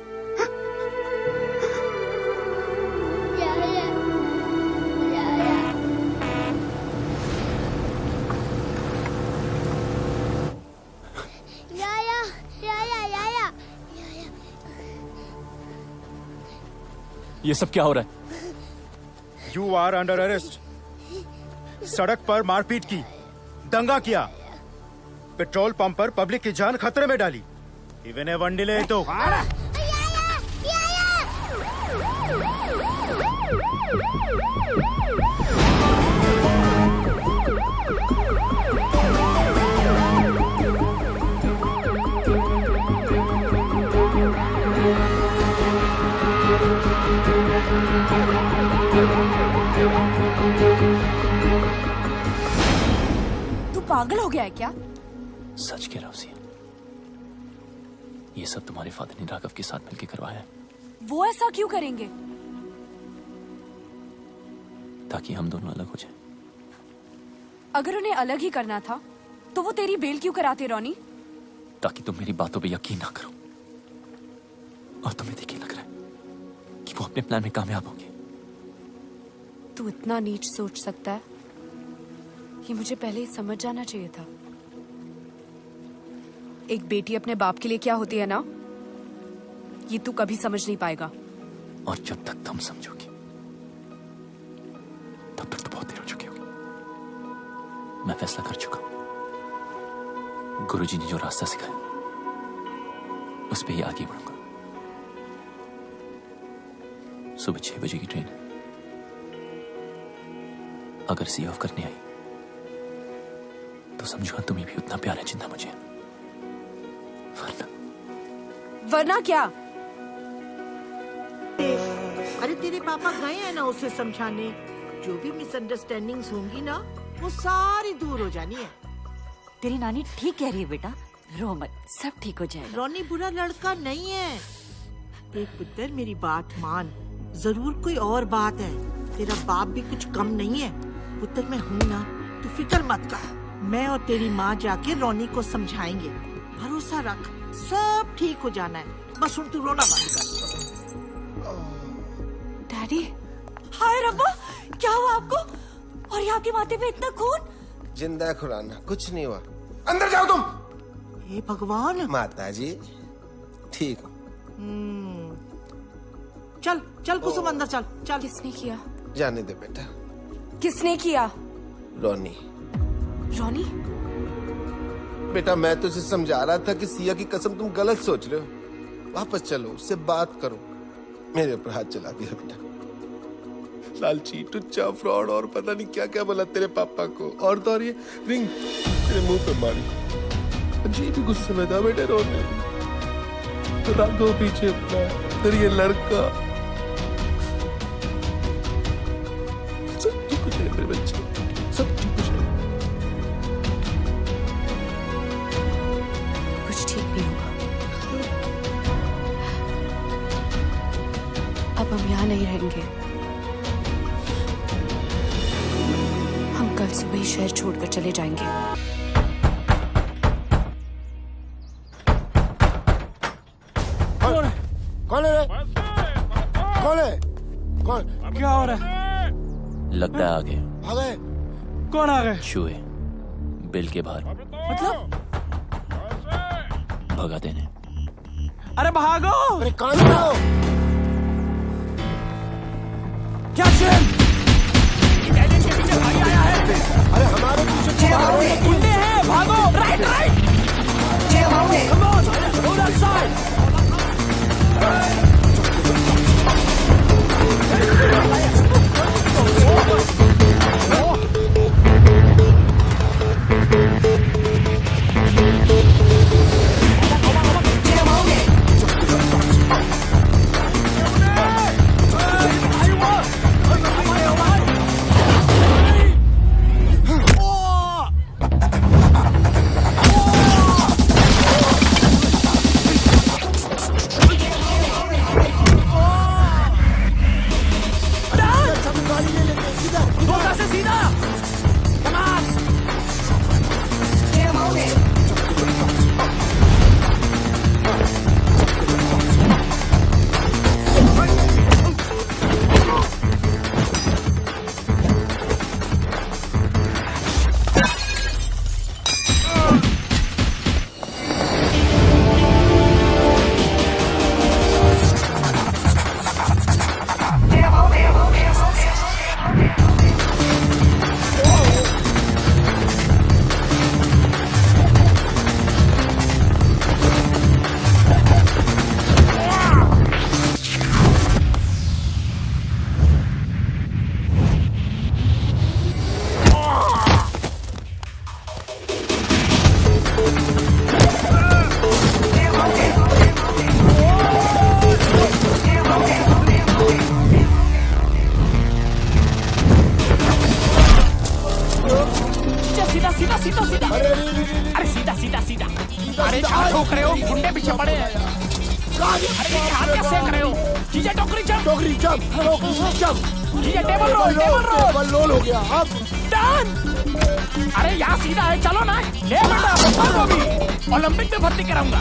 ये सब क्या हो रहा है? You are under arrest. सड़क पर मारपीट की, दंगा किया, पेट्रोल पंप पर पब्लिक की जान खतरे में डाली। इवन ए वन डिले तो तू पागल हो गया है क्या? सच कह रहा हूं सिया, ये सब तुम्हारे फादर ने राघव के साथ मिलकर करवाया है। वो ऐसा क्यों करेंगे? ताकि हम दोनों अलग हो जाएं। अगर उन्हें अलग ही करना था तो वो तेरी बेल क्यों कराते रोनी? ताकि तुम मेरी बातों पे यकीन ना करो और तुम्हें देखिए लग रहा है कि वो अपने प्लान में कामयाब होंगे। तू इतना नीच सोच सकता है, ये मुझे पहले ही समझ जाना चाहिए था। एक बेटी अपने बाप के लिए क्या होती है ना, ये तू कभी समझ नहीं पाएगा। और जब तक तुम समझोगी तब तक तो बहुत देर हो चुकी होगी। मैं फैसला कर चुका हूं। गुरुजी ने जो रास्ता सिखाया उस पे ही आगे बढ़ूंगा। सुबह 6 बजे की ट्रेन है। अगर सी ऑफ करने आई तो समझूंगा तुम्हें भी उतना प्यार है जितना मुझे। वरना क्या? अरे तेरे पापा गए हैं ना उसे समझाने। जो भी मिसअंडरस्टैंडिंग्स होंगी ना वो सारी दूर हो जानी है। तेरी नानी ठीक कह रही है बेटा, रो मत, सब ठीक हो जाएगा। रोनी बुरा लड़का नहीं है। देख पुत्र मेरी बात मान, जरूर कोई और बात है। तेरा बाप भी कुछ कम नहीं है। पुत्र मैं हूँ ना, तू फिक्र मत कर। मैं और तेरी माँ जाके रोनी को समझाएंगे। भरोसा रख, सब ठीक हो जाना है। बस तू रोना बंद कर। डैडी, हाय रब्बा, क्या हुआ आपको? और ये आपके माथे पे इतना खून? जिंदा खुराना, कुछ नहीं हुआ। अंदर जाओ तुम। हे भगवान। माता जी ठीक हो? चल चल कुसुम अंदर चल चल। किसने किया? जाने दे बेटा। किसने किया? रोनी। रोनी? बेटा मैं तुझे समझा रहा था कि सिया की कसम तुम गलत सोच रहे हो। वापस चलो, उससे बात करो। मेरे ऊपर हाथ चला दिया बेटा। लालची, टुच्चा, फ्रॉड और पता नहीं क्या क्या बोला तेरे पापा को। और तो और ये रिंग तेरे मुंह पे मारी। अजीब ही गुस्से में था बेटे रोने। तो राघव पीछे अपना, फिर ये लड़का। सब ठीक हो जाएगा मेरे बच्चे, सब ठीक हो जाएगा। कुछ ठीक नहीं होगा। अब हम यहाँ नहीं रहेंगे। हम कल सुबह ही शहर छोड़कर चले जाएंगे। कौन है? कौन है? कौन? क्या हो रहा है? लगता है आ गए। आ गए? कौन आ गए? चूहे बिल के बाहर। मतलब? भगा देने। अरे भागो! अरे कौन हो? क्या चैन? इटालियन के पीछे भाई आया है। अरे हमारे पीछे गुंडे हैं, भागो! Right right! Come on, go that side! अरे यहाँ सीधा है, चलो ना। ले बेटा, को भी ओलंपिक में भर्ती कराऊंगा।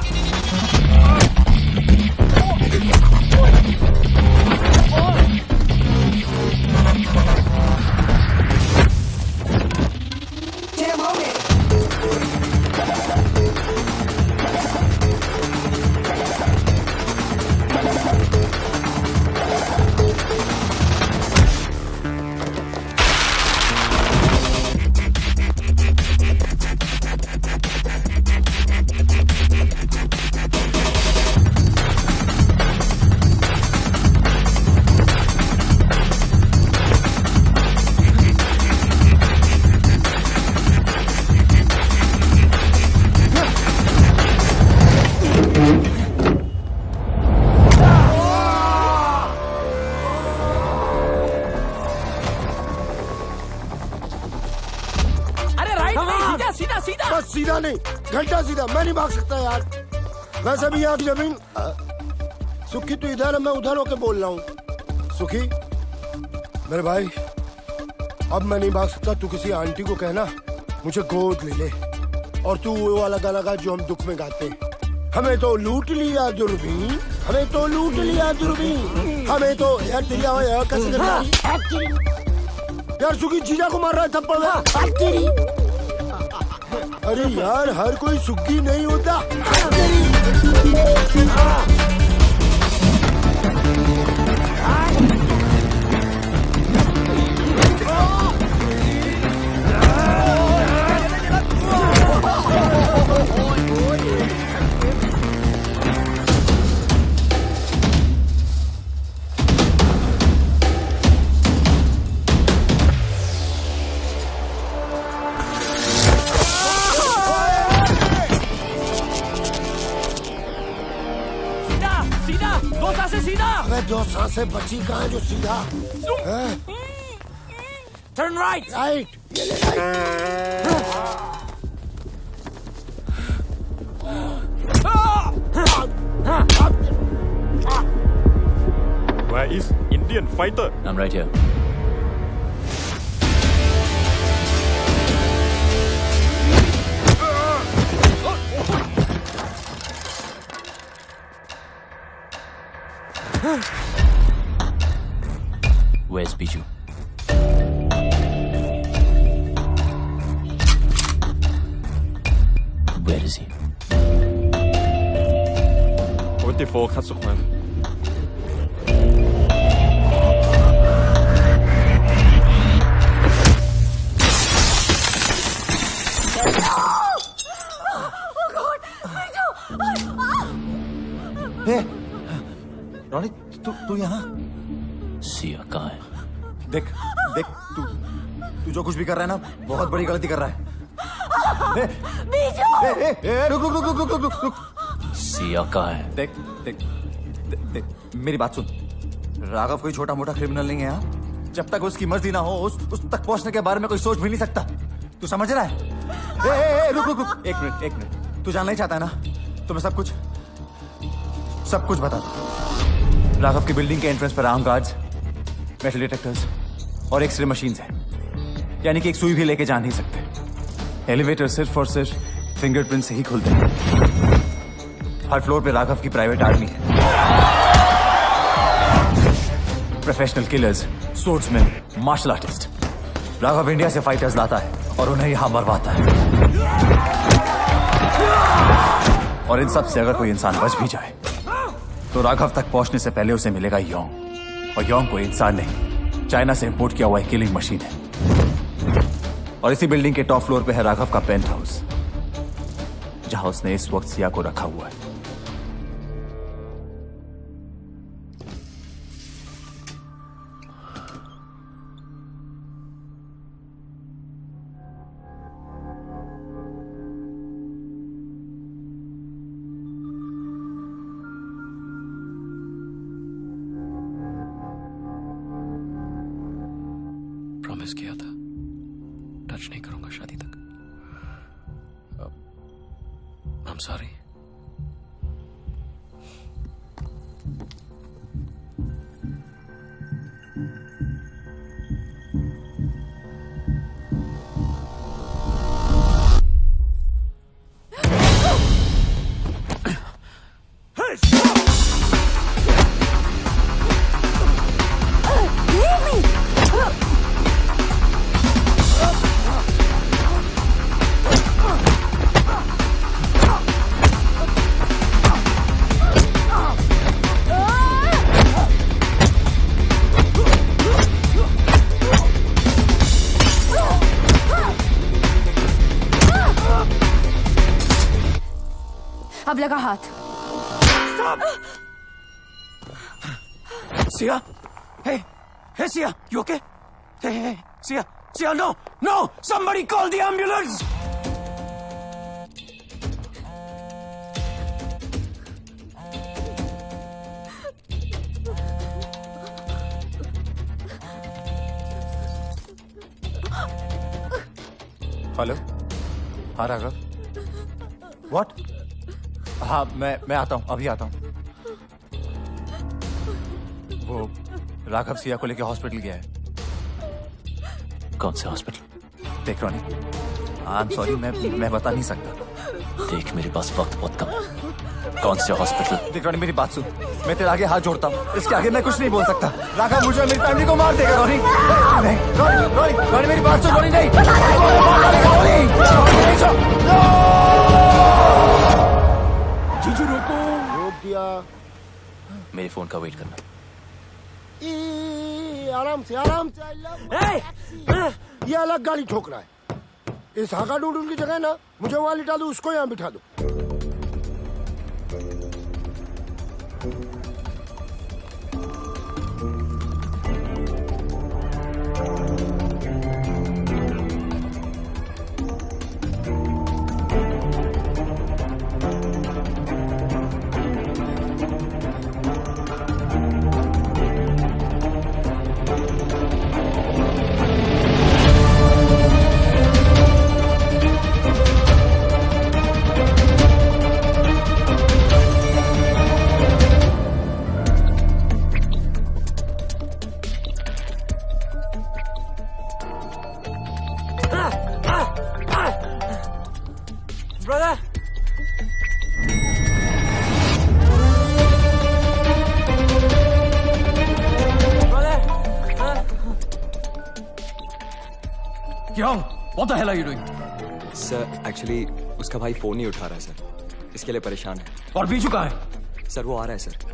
सीधा नहीं, घंटा सीधा। मैं नहीं भाग सकता यार। वैसे भी यहाँ की जमीन सुखी तू इधर है, मैं उधर होके बोल रहा हूँ। सुखी मेरे भाई, अब मैं नहीं भाग सकता। तू किसी आंटी को कहना मुझे गोद ले ले, और तू वो वाला गाना गा जो हम दुख में गाते हैं। हमें तो लूट लिया दूरबीन, हमें तो लूट लिया दूरबीन, हमें तो यार कैसे यार सुखी जीजा को मार रहा है थप्पड़ में। अरे यार हर कोई सुखी नहीं होता। दो सांसें बची कहाँ है जो सीधा? Turn right. Right. Where is Indian fighter? I'm right here. Where's Biju? Where is he? 44 Katsukman. Ronnie, तू यहाँ? सिया कहाँ है? देख देख, तू जो कुछ भी कर रहा है ना, बहुत बड़ी गलती कर रहा है। रुक। सिया कहाँ है? देख, मेरी बात सुन। राघव कोई छोटा मोटा क्रिमिनल नहीं है यहाँ। जब तक उसकी मर्जी ना हो, उस तक पहुंचने के बारे में कोई सोच भी नहीं सकता। तू समझ रहा है? रुक। एक मिनट। तू जानना ही चाहता है ना, तो मैं सब कुछ बता दूं। राघव की बिल्डिंग के एंट्रेंस पर आर्म गार्ड्स, मेटल डिटेक्टर्स और एक्सरे मशीन्स हैं। यानी कि एक सुई भी लेके जा नहीं सकते। एलिवेटर सिर्फ और सिर्फ फिंगरप्रिंट से ही खुलते हैं। हर फ्लोर पे राघव की प्राइवेट आर्मी है। Professional killers, swordsman, martial artist. Raghav India से फाइटर्स लाता है और उन्हें यहां मरवाता है। और इन सब से अगर कोई इंसान बच भी जाए तो राघव तक पहुंचने से पहले उसे मिलेगा योंग। और योंग कोई इंसान नहीं, चाइना से इंपोर्ट किया हुआ एक किलिंग मशीन है। और इसी बिल्डिंग के टॉप फ्लोर पे है राघव का पेंट हाउस, जहां उसने इस वक्त सिया को रखा हुआ है। प्रॉमिस किया था टच नहीं करूंगा शादी तक। आई एम सॉरी। अब लगा हाथ। Sia? Hey, Sia, you okay? Hey, Sia, no! Somebody call the ambulance! Hello, हाँ राघव, What? हाँ मैं आता हूँ, अभी आता हूँ। वो राघव सिया को लेके हॉस्पिटल गया है। कौन से हॉस्पिटल? देख रॉनी, आई एम सॉरी, मैं बता नहीं सकता। देख मेरे पास वक्त बहुत कम है। कौन से हॉस्पिटल? देख रॉनी, मेरी बात सुन, मैं तेरे आगे हाथ जोड़ता हूँ, इसके आगे मैं कुछ नहीं बोल सकता। राघव मुझे और मेरी फैमिली को मार देगा। रॉनी नहीं, रॉनी मेरी बात सुन। रॉनी नहीं, जीजू रोको। रोक दिया। मेरे फोन का वेट करना। आराम से ये अलग गाड़ी ठोक रहा है। इस हाका डूडूल की जगह ना मुझे वहां लिटा दो, उसको यहाँ बिठा दो। What the hell are you doing? Sir actually उसका भाई फोन नहीं उठा रहा है सर, इसके लिए परेशान है। और बीजू कहाँ है? सर वो आ रहा है sir.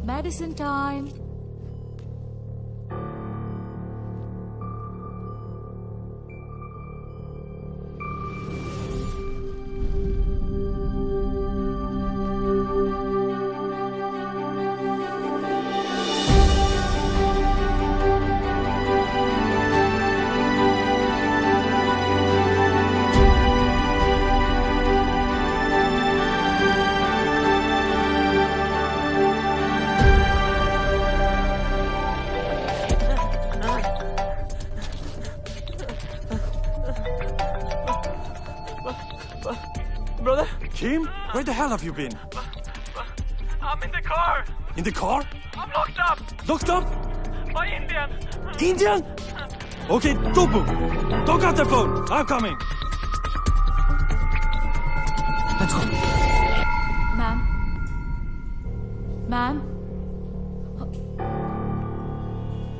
Medicine time. Brother? Kim, where the hell have you been? I'm in the car. In the car? I'm locked up. Locked up? By Indian. Indian? Okay, don't move. Don't cut the phone. I'm coming. Let's go. Ma'am. Ma'am.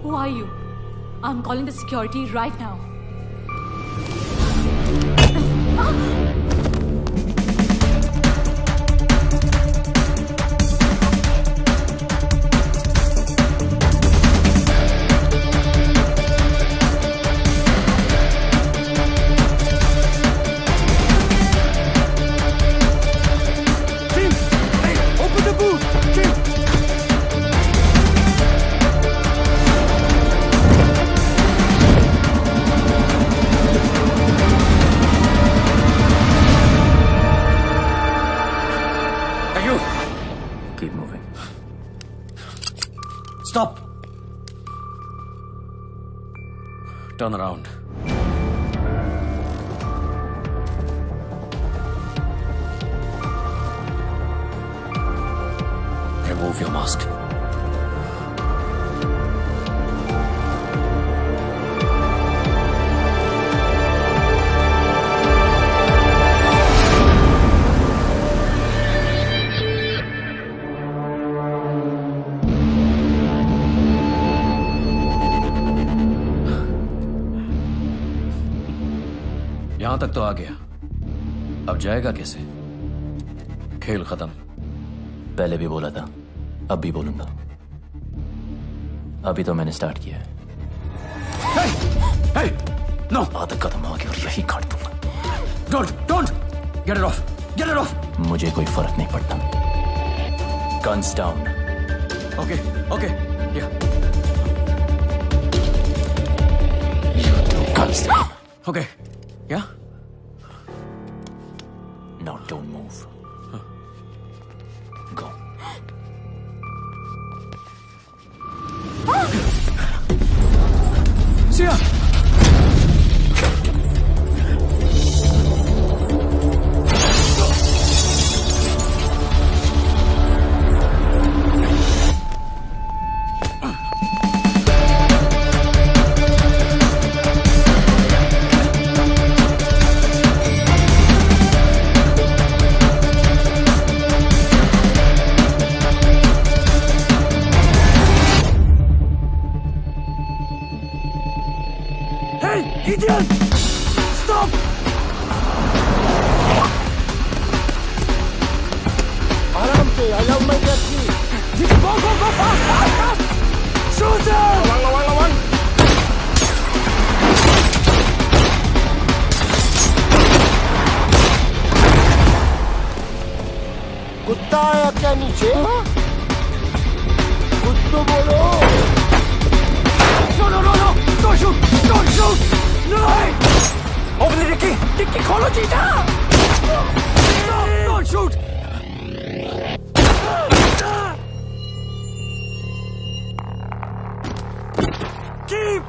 Who are you? I'm calling the security right now. Keep moving. Stop. Turn around. Remove your mask. यहां तक तो आ गया, अब जाएगा कैसे? खेल खत्म। पहले भी बोला था, अब भी बोलूंगा। अभी तो मैंने स्टार्ट किया है। Hey! No! आदत खत्म हो गई और यही काट दूंगा। Don't! Get it off! मुझे कोई फर्क नहीं पड़ता। Guns down. Okay, yeah. Guns down. Okay, yeah? Now don't move. Go. Sia! Idiot! Stop! आराम से, I love my taxi. Go, fast! Shoot them! Lawan. कुत्ता आया क्या नीचे? कुछ तो बोलो. No! Don't shoot! No! Open the dicky! Dicky, खोलो जीजा! No! Don't shoot! Keep!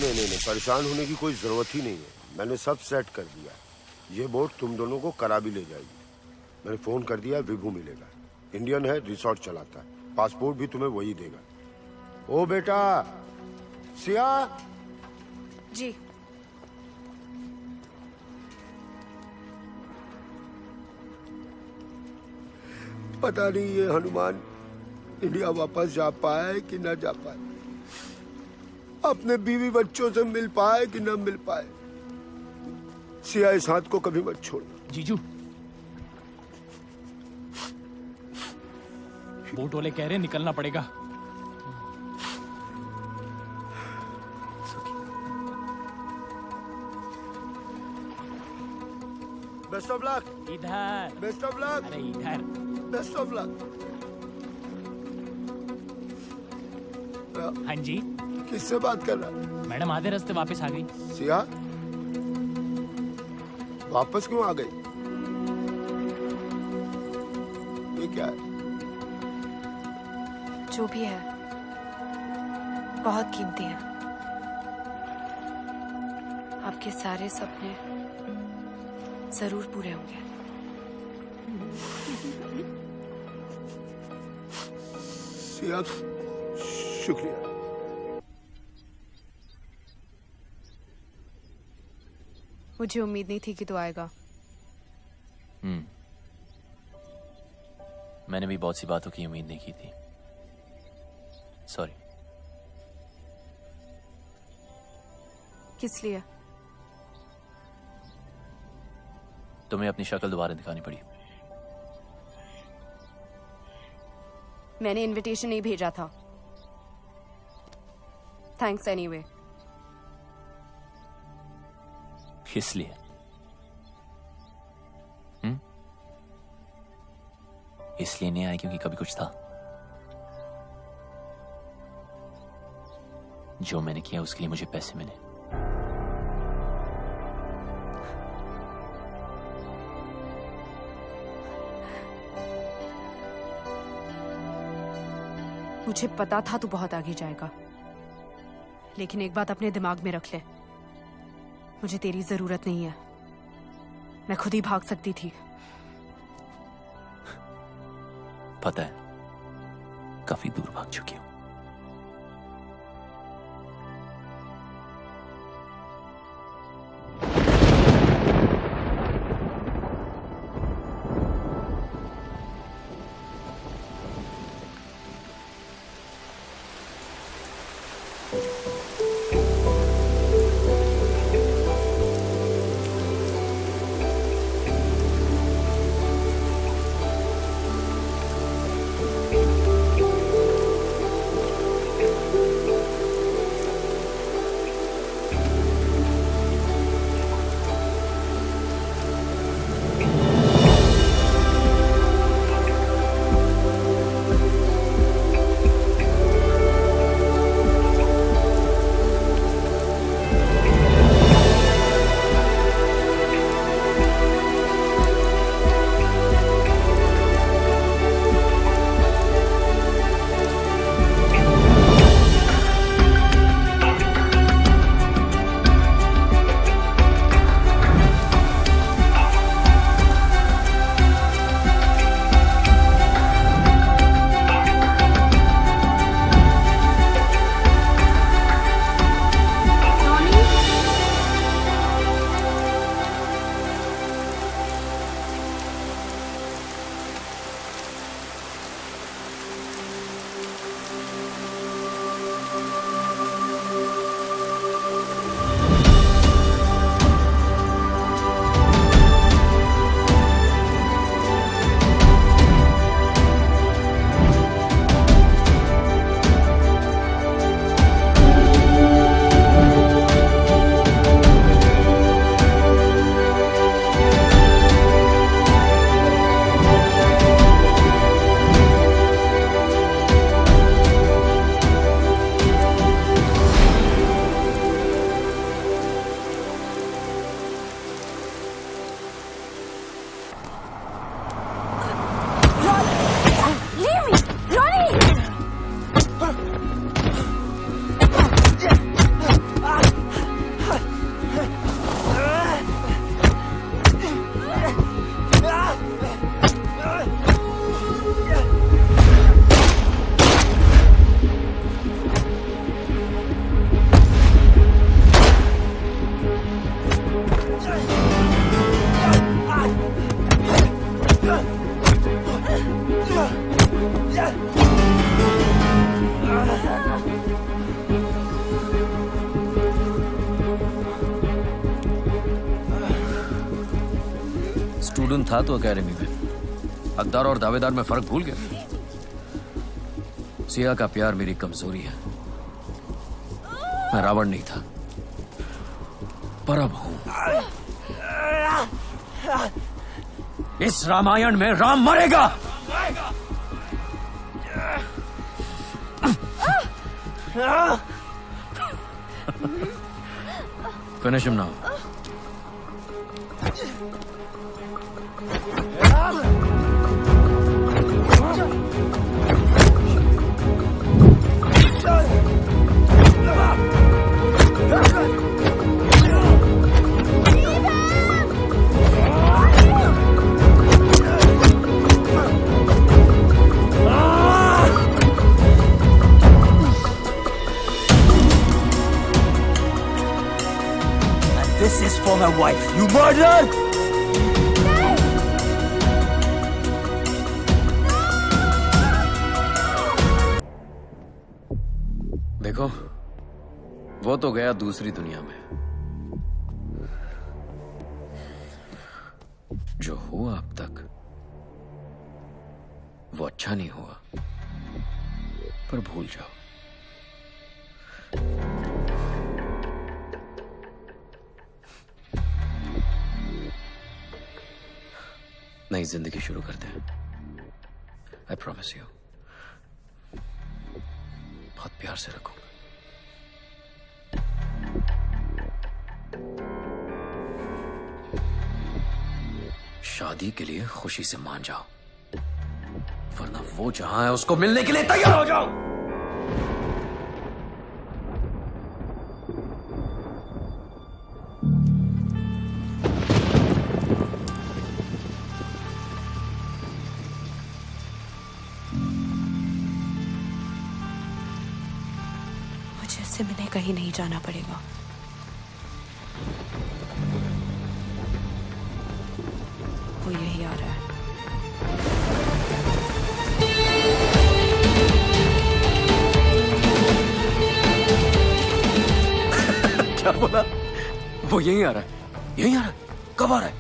नहीं, परेशान होने की कोई जरूरत ही नहीं है। मैंने सब सेट कर दिया। ये बोट तुम दोनों को करा भी ले जाएगी। मैंने फोन कर दिया, विभू मिलेगा। इंडियन है, रिसोर्ट चलाता है। पासपोर्ट भी तुम्हें वही देगा। ओ बेटा, सिया। जी। पता नहीं ये हनुमान इंडिया वापस जा पाए कि ना जा पाए, अपने बीवी बच्चों से मिल पाए कि ना मिल पाए। सिया, इस हाथ को कभी मत छोड़ना। जीजू, बोट वाले कह रहे निकलना पड़ेगा। Best of luck. इधर। Best of luck. अरे इधर। Best of luck. हाँ जी। किससे बात कर रहा है? मैडम आधे रास्ते वापस आ गई। सिया, वापस क्यों आ गई? ये क्या है? जो भी है बहुत कीमती है। आपके सारे सपने जरूर पूरे होंगे। सिया, शुक्रिया। मुझे उम्मीद नहीं थी कि तू आएगा। मैंने भी बहुत सी बातों की उम्मीद नहीं की थी। सॉरी। किस लिए? तुम्हें अपनी शक्ल दोबारा दिखानी पड़ी। मैंने इनविटेशन नहीं भेजा था। Thanks anyway. इसलिए इसलिए नहीं आया क्योंकि कभी कुछ था। जो मैंने किया उसके लिए मुझे पैसे मिले। मुझे पता था तू बहुत आगे जाएगा, लेकिन एक बात अपने दिमाग में रख ले, मुझे तेरी जरूरत नहीं है। मैं खुद ही भाग सकती थी। पता है, काफी दूर भाग चुकी हूं। स्टूडेंट था तो अकेडमी में, हकदार और दावेदार में फर्क भूल गया। सिया का प्यार मेरी कमजोरी है। मैं रावण नहीं था, पर अब हूं। इस रामायण में राम मरेगा। Finish him now. This is for my wife. You murderer! देखो, वो तो गया दूसरी दुनिया में। जो हुआ अब तक वो अच्छा नहीं हुआ, पर भूल जाओ। नई जिंदगी शुरू करते हैं। आई प्रॉमिस यू, बहुत प्यार से रखूंगा। शादी के लिए खुशी से मान जाओ, वरना वो जहां है उसको मिलने के लिए तैयार हो जाओ। मुझे मिलने कहीं नहीं जाना पड़ेगा। वो यही आ रहा है। क्या बोला? वो यही आ रहा है? यही आ रहा है? कब आ रहा है?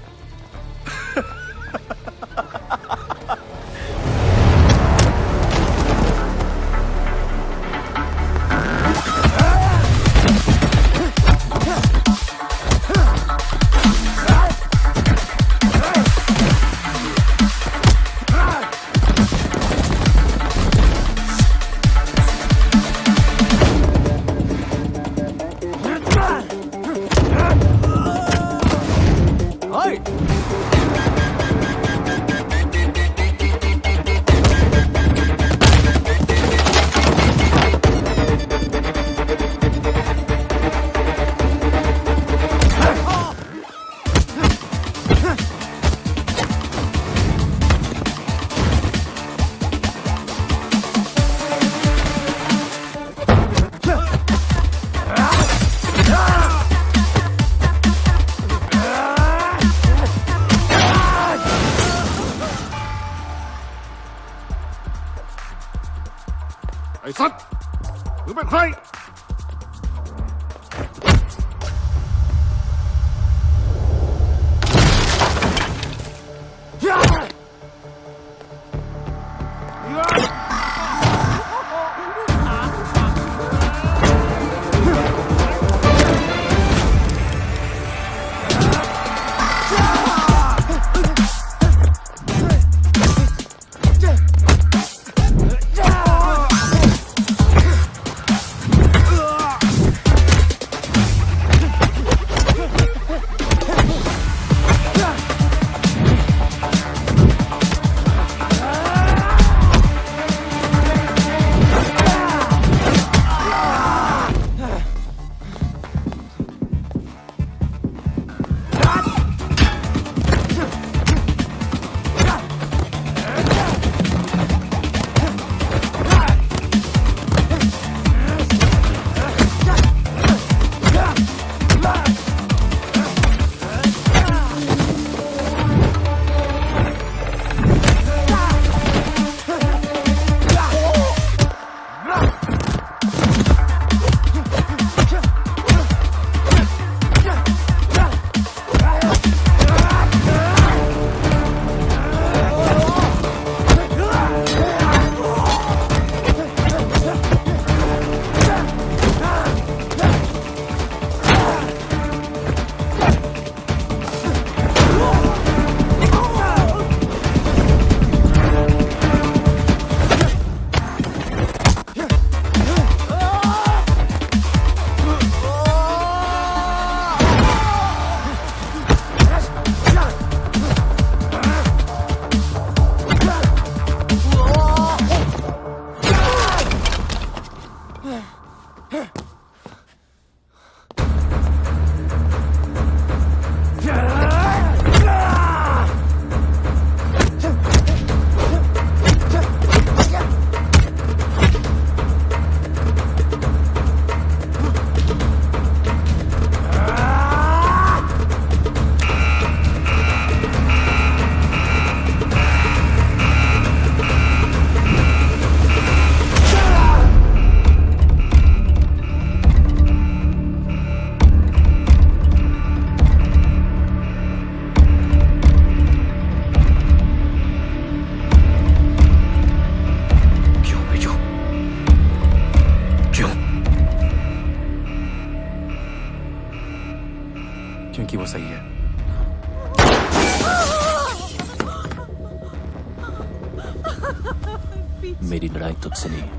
मेरी लड़ाई तुझसे नहीं,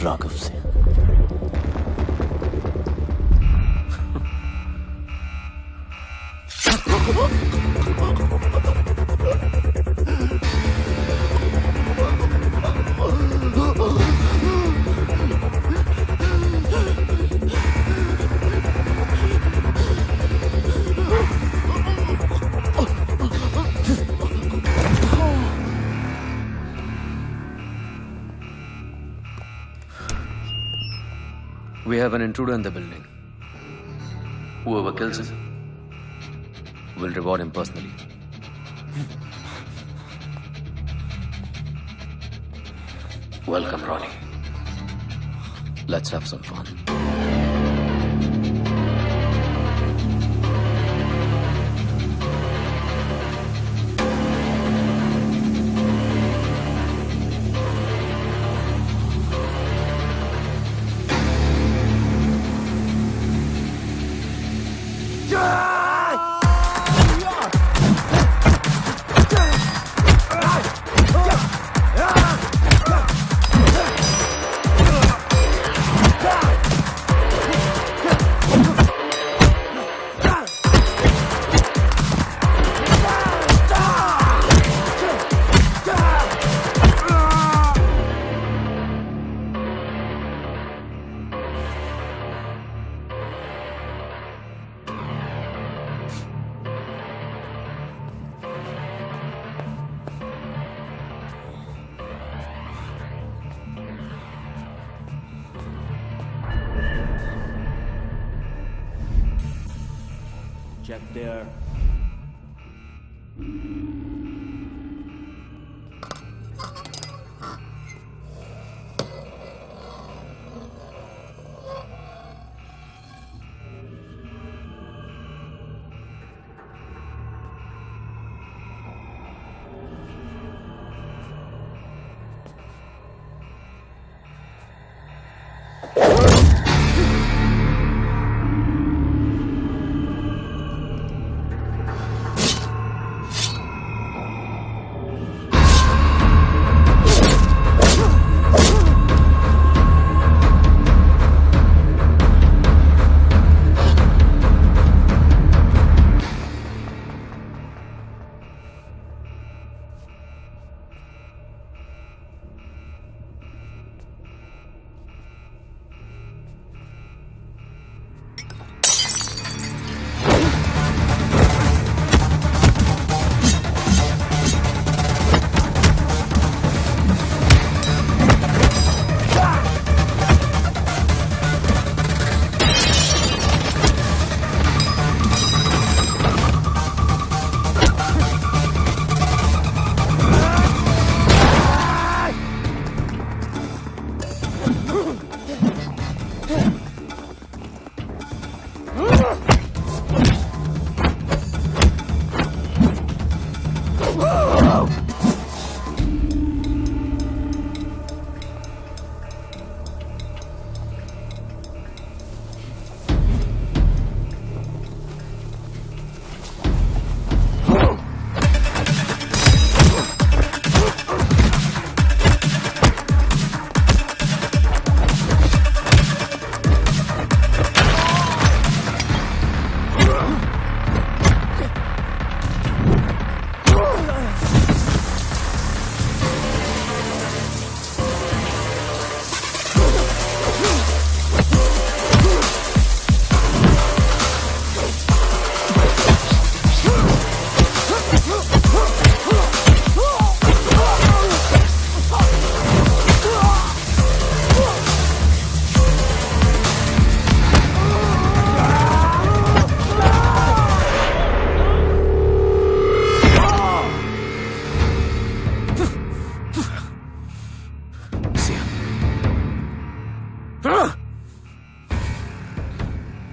राघव से। We have an intruder in the building. Whoever kills him will reward him personally. Welcome, Ronnie. Let's have some fun. Check there.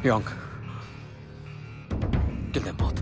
Yonk. Kill them both.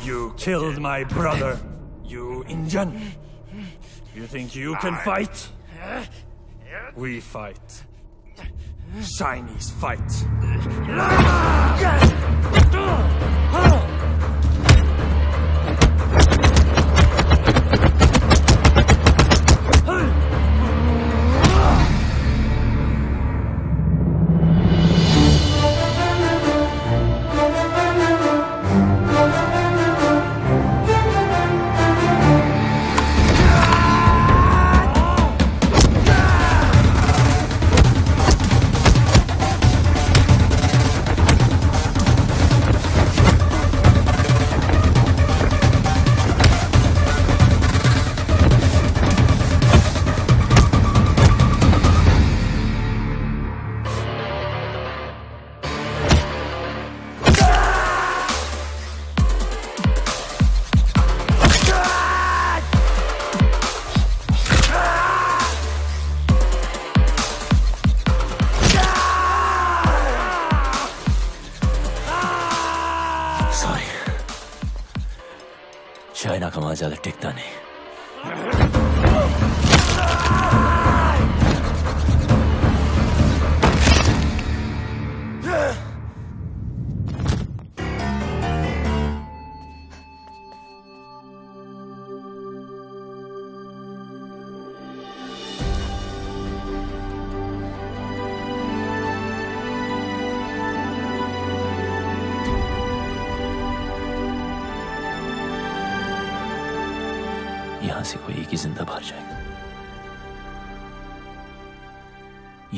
You killed my brother, you Indian. You think you can fight? We fight. Chinese fight. China का माल ज्यादा टिकता नहीं। यहां से कोई एक ही जिंदा बाहर जाएगा,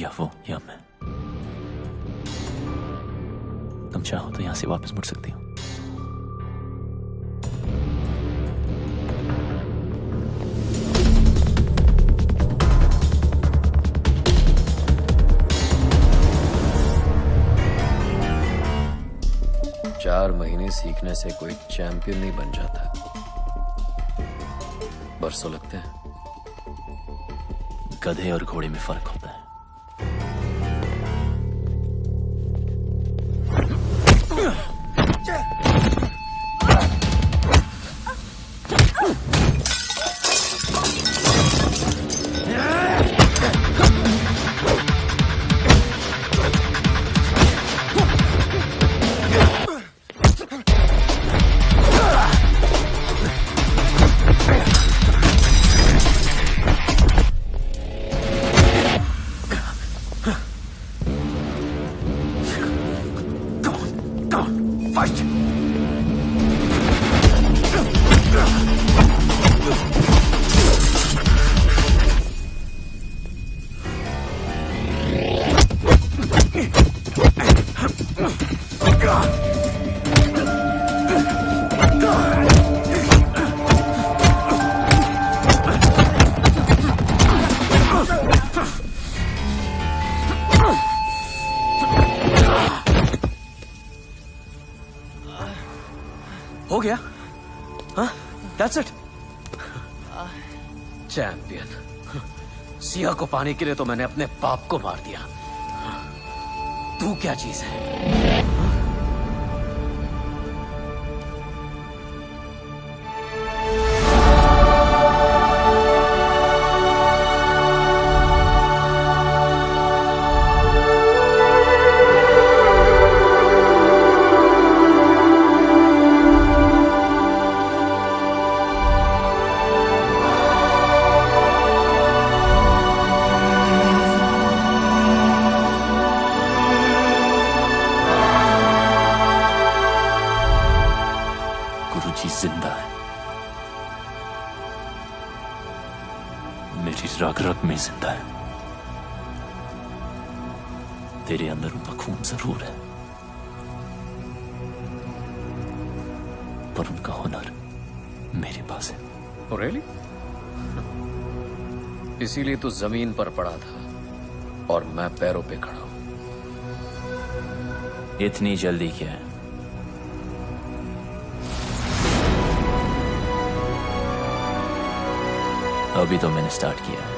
या वो या मैं। तुम चाहो तो यहां से वापस मुड़ सकती हो। चार महीने सीखने से कोई चैंपियन नहीं बन जाता, बरसों लगते हैं। गधे और घोड़े में फर्क होता है। हो गया? हाँ? That's it? चैंपियन। सिया को पाने के लिए तो मैंने अपने बाप को मार दिया। तू क्या चीज है? गुरुजी जिंदा है, मेरी रग रग में जिंदा है। तेरे अंदर उनका खून जरूर है, पर उनका हुनर मेरे पास है। Oh, really? इसीलिए तू जमीन पर पड़ा था और मैं पैरों पे खड़ा हूं। इतनी जल्दी क्या है? अभी तो मैंने स्टार्ट किया है।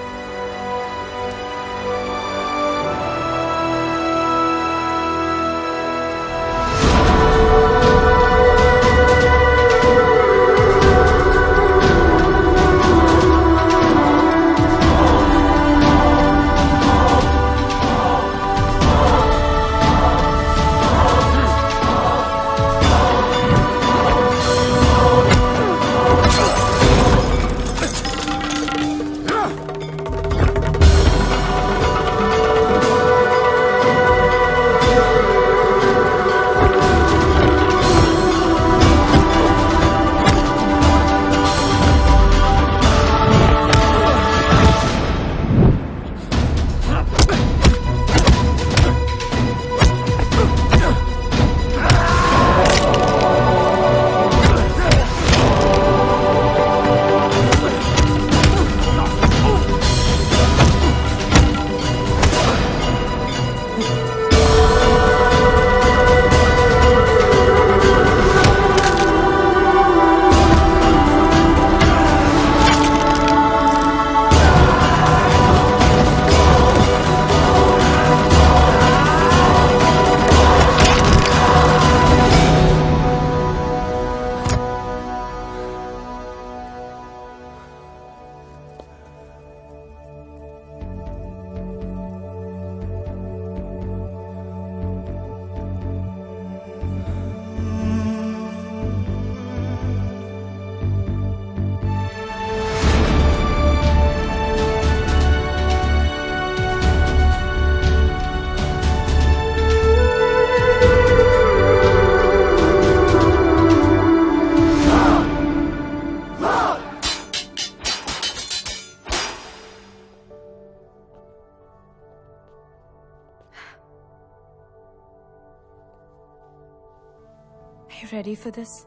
you ready for this?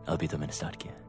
अभी तो मैंने स्टार्ट किया है।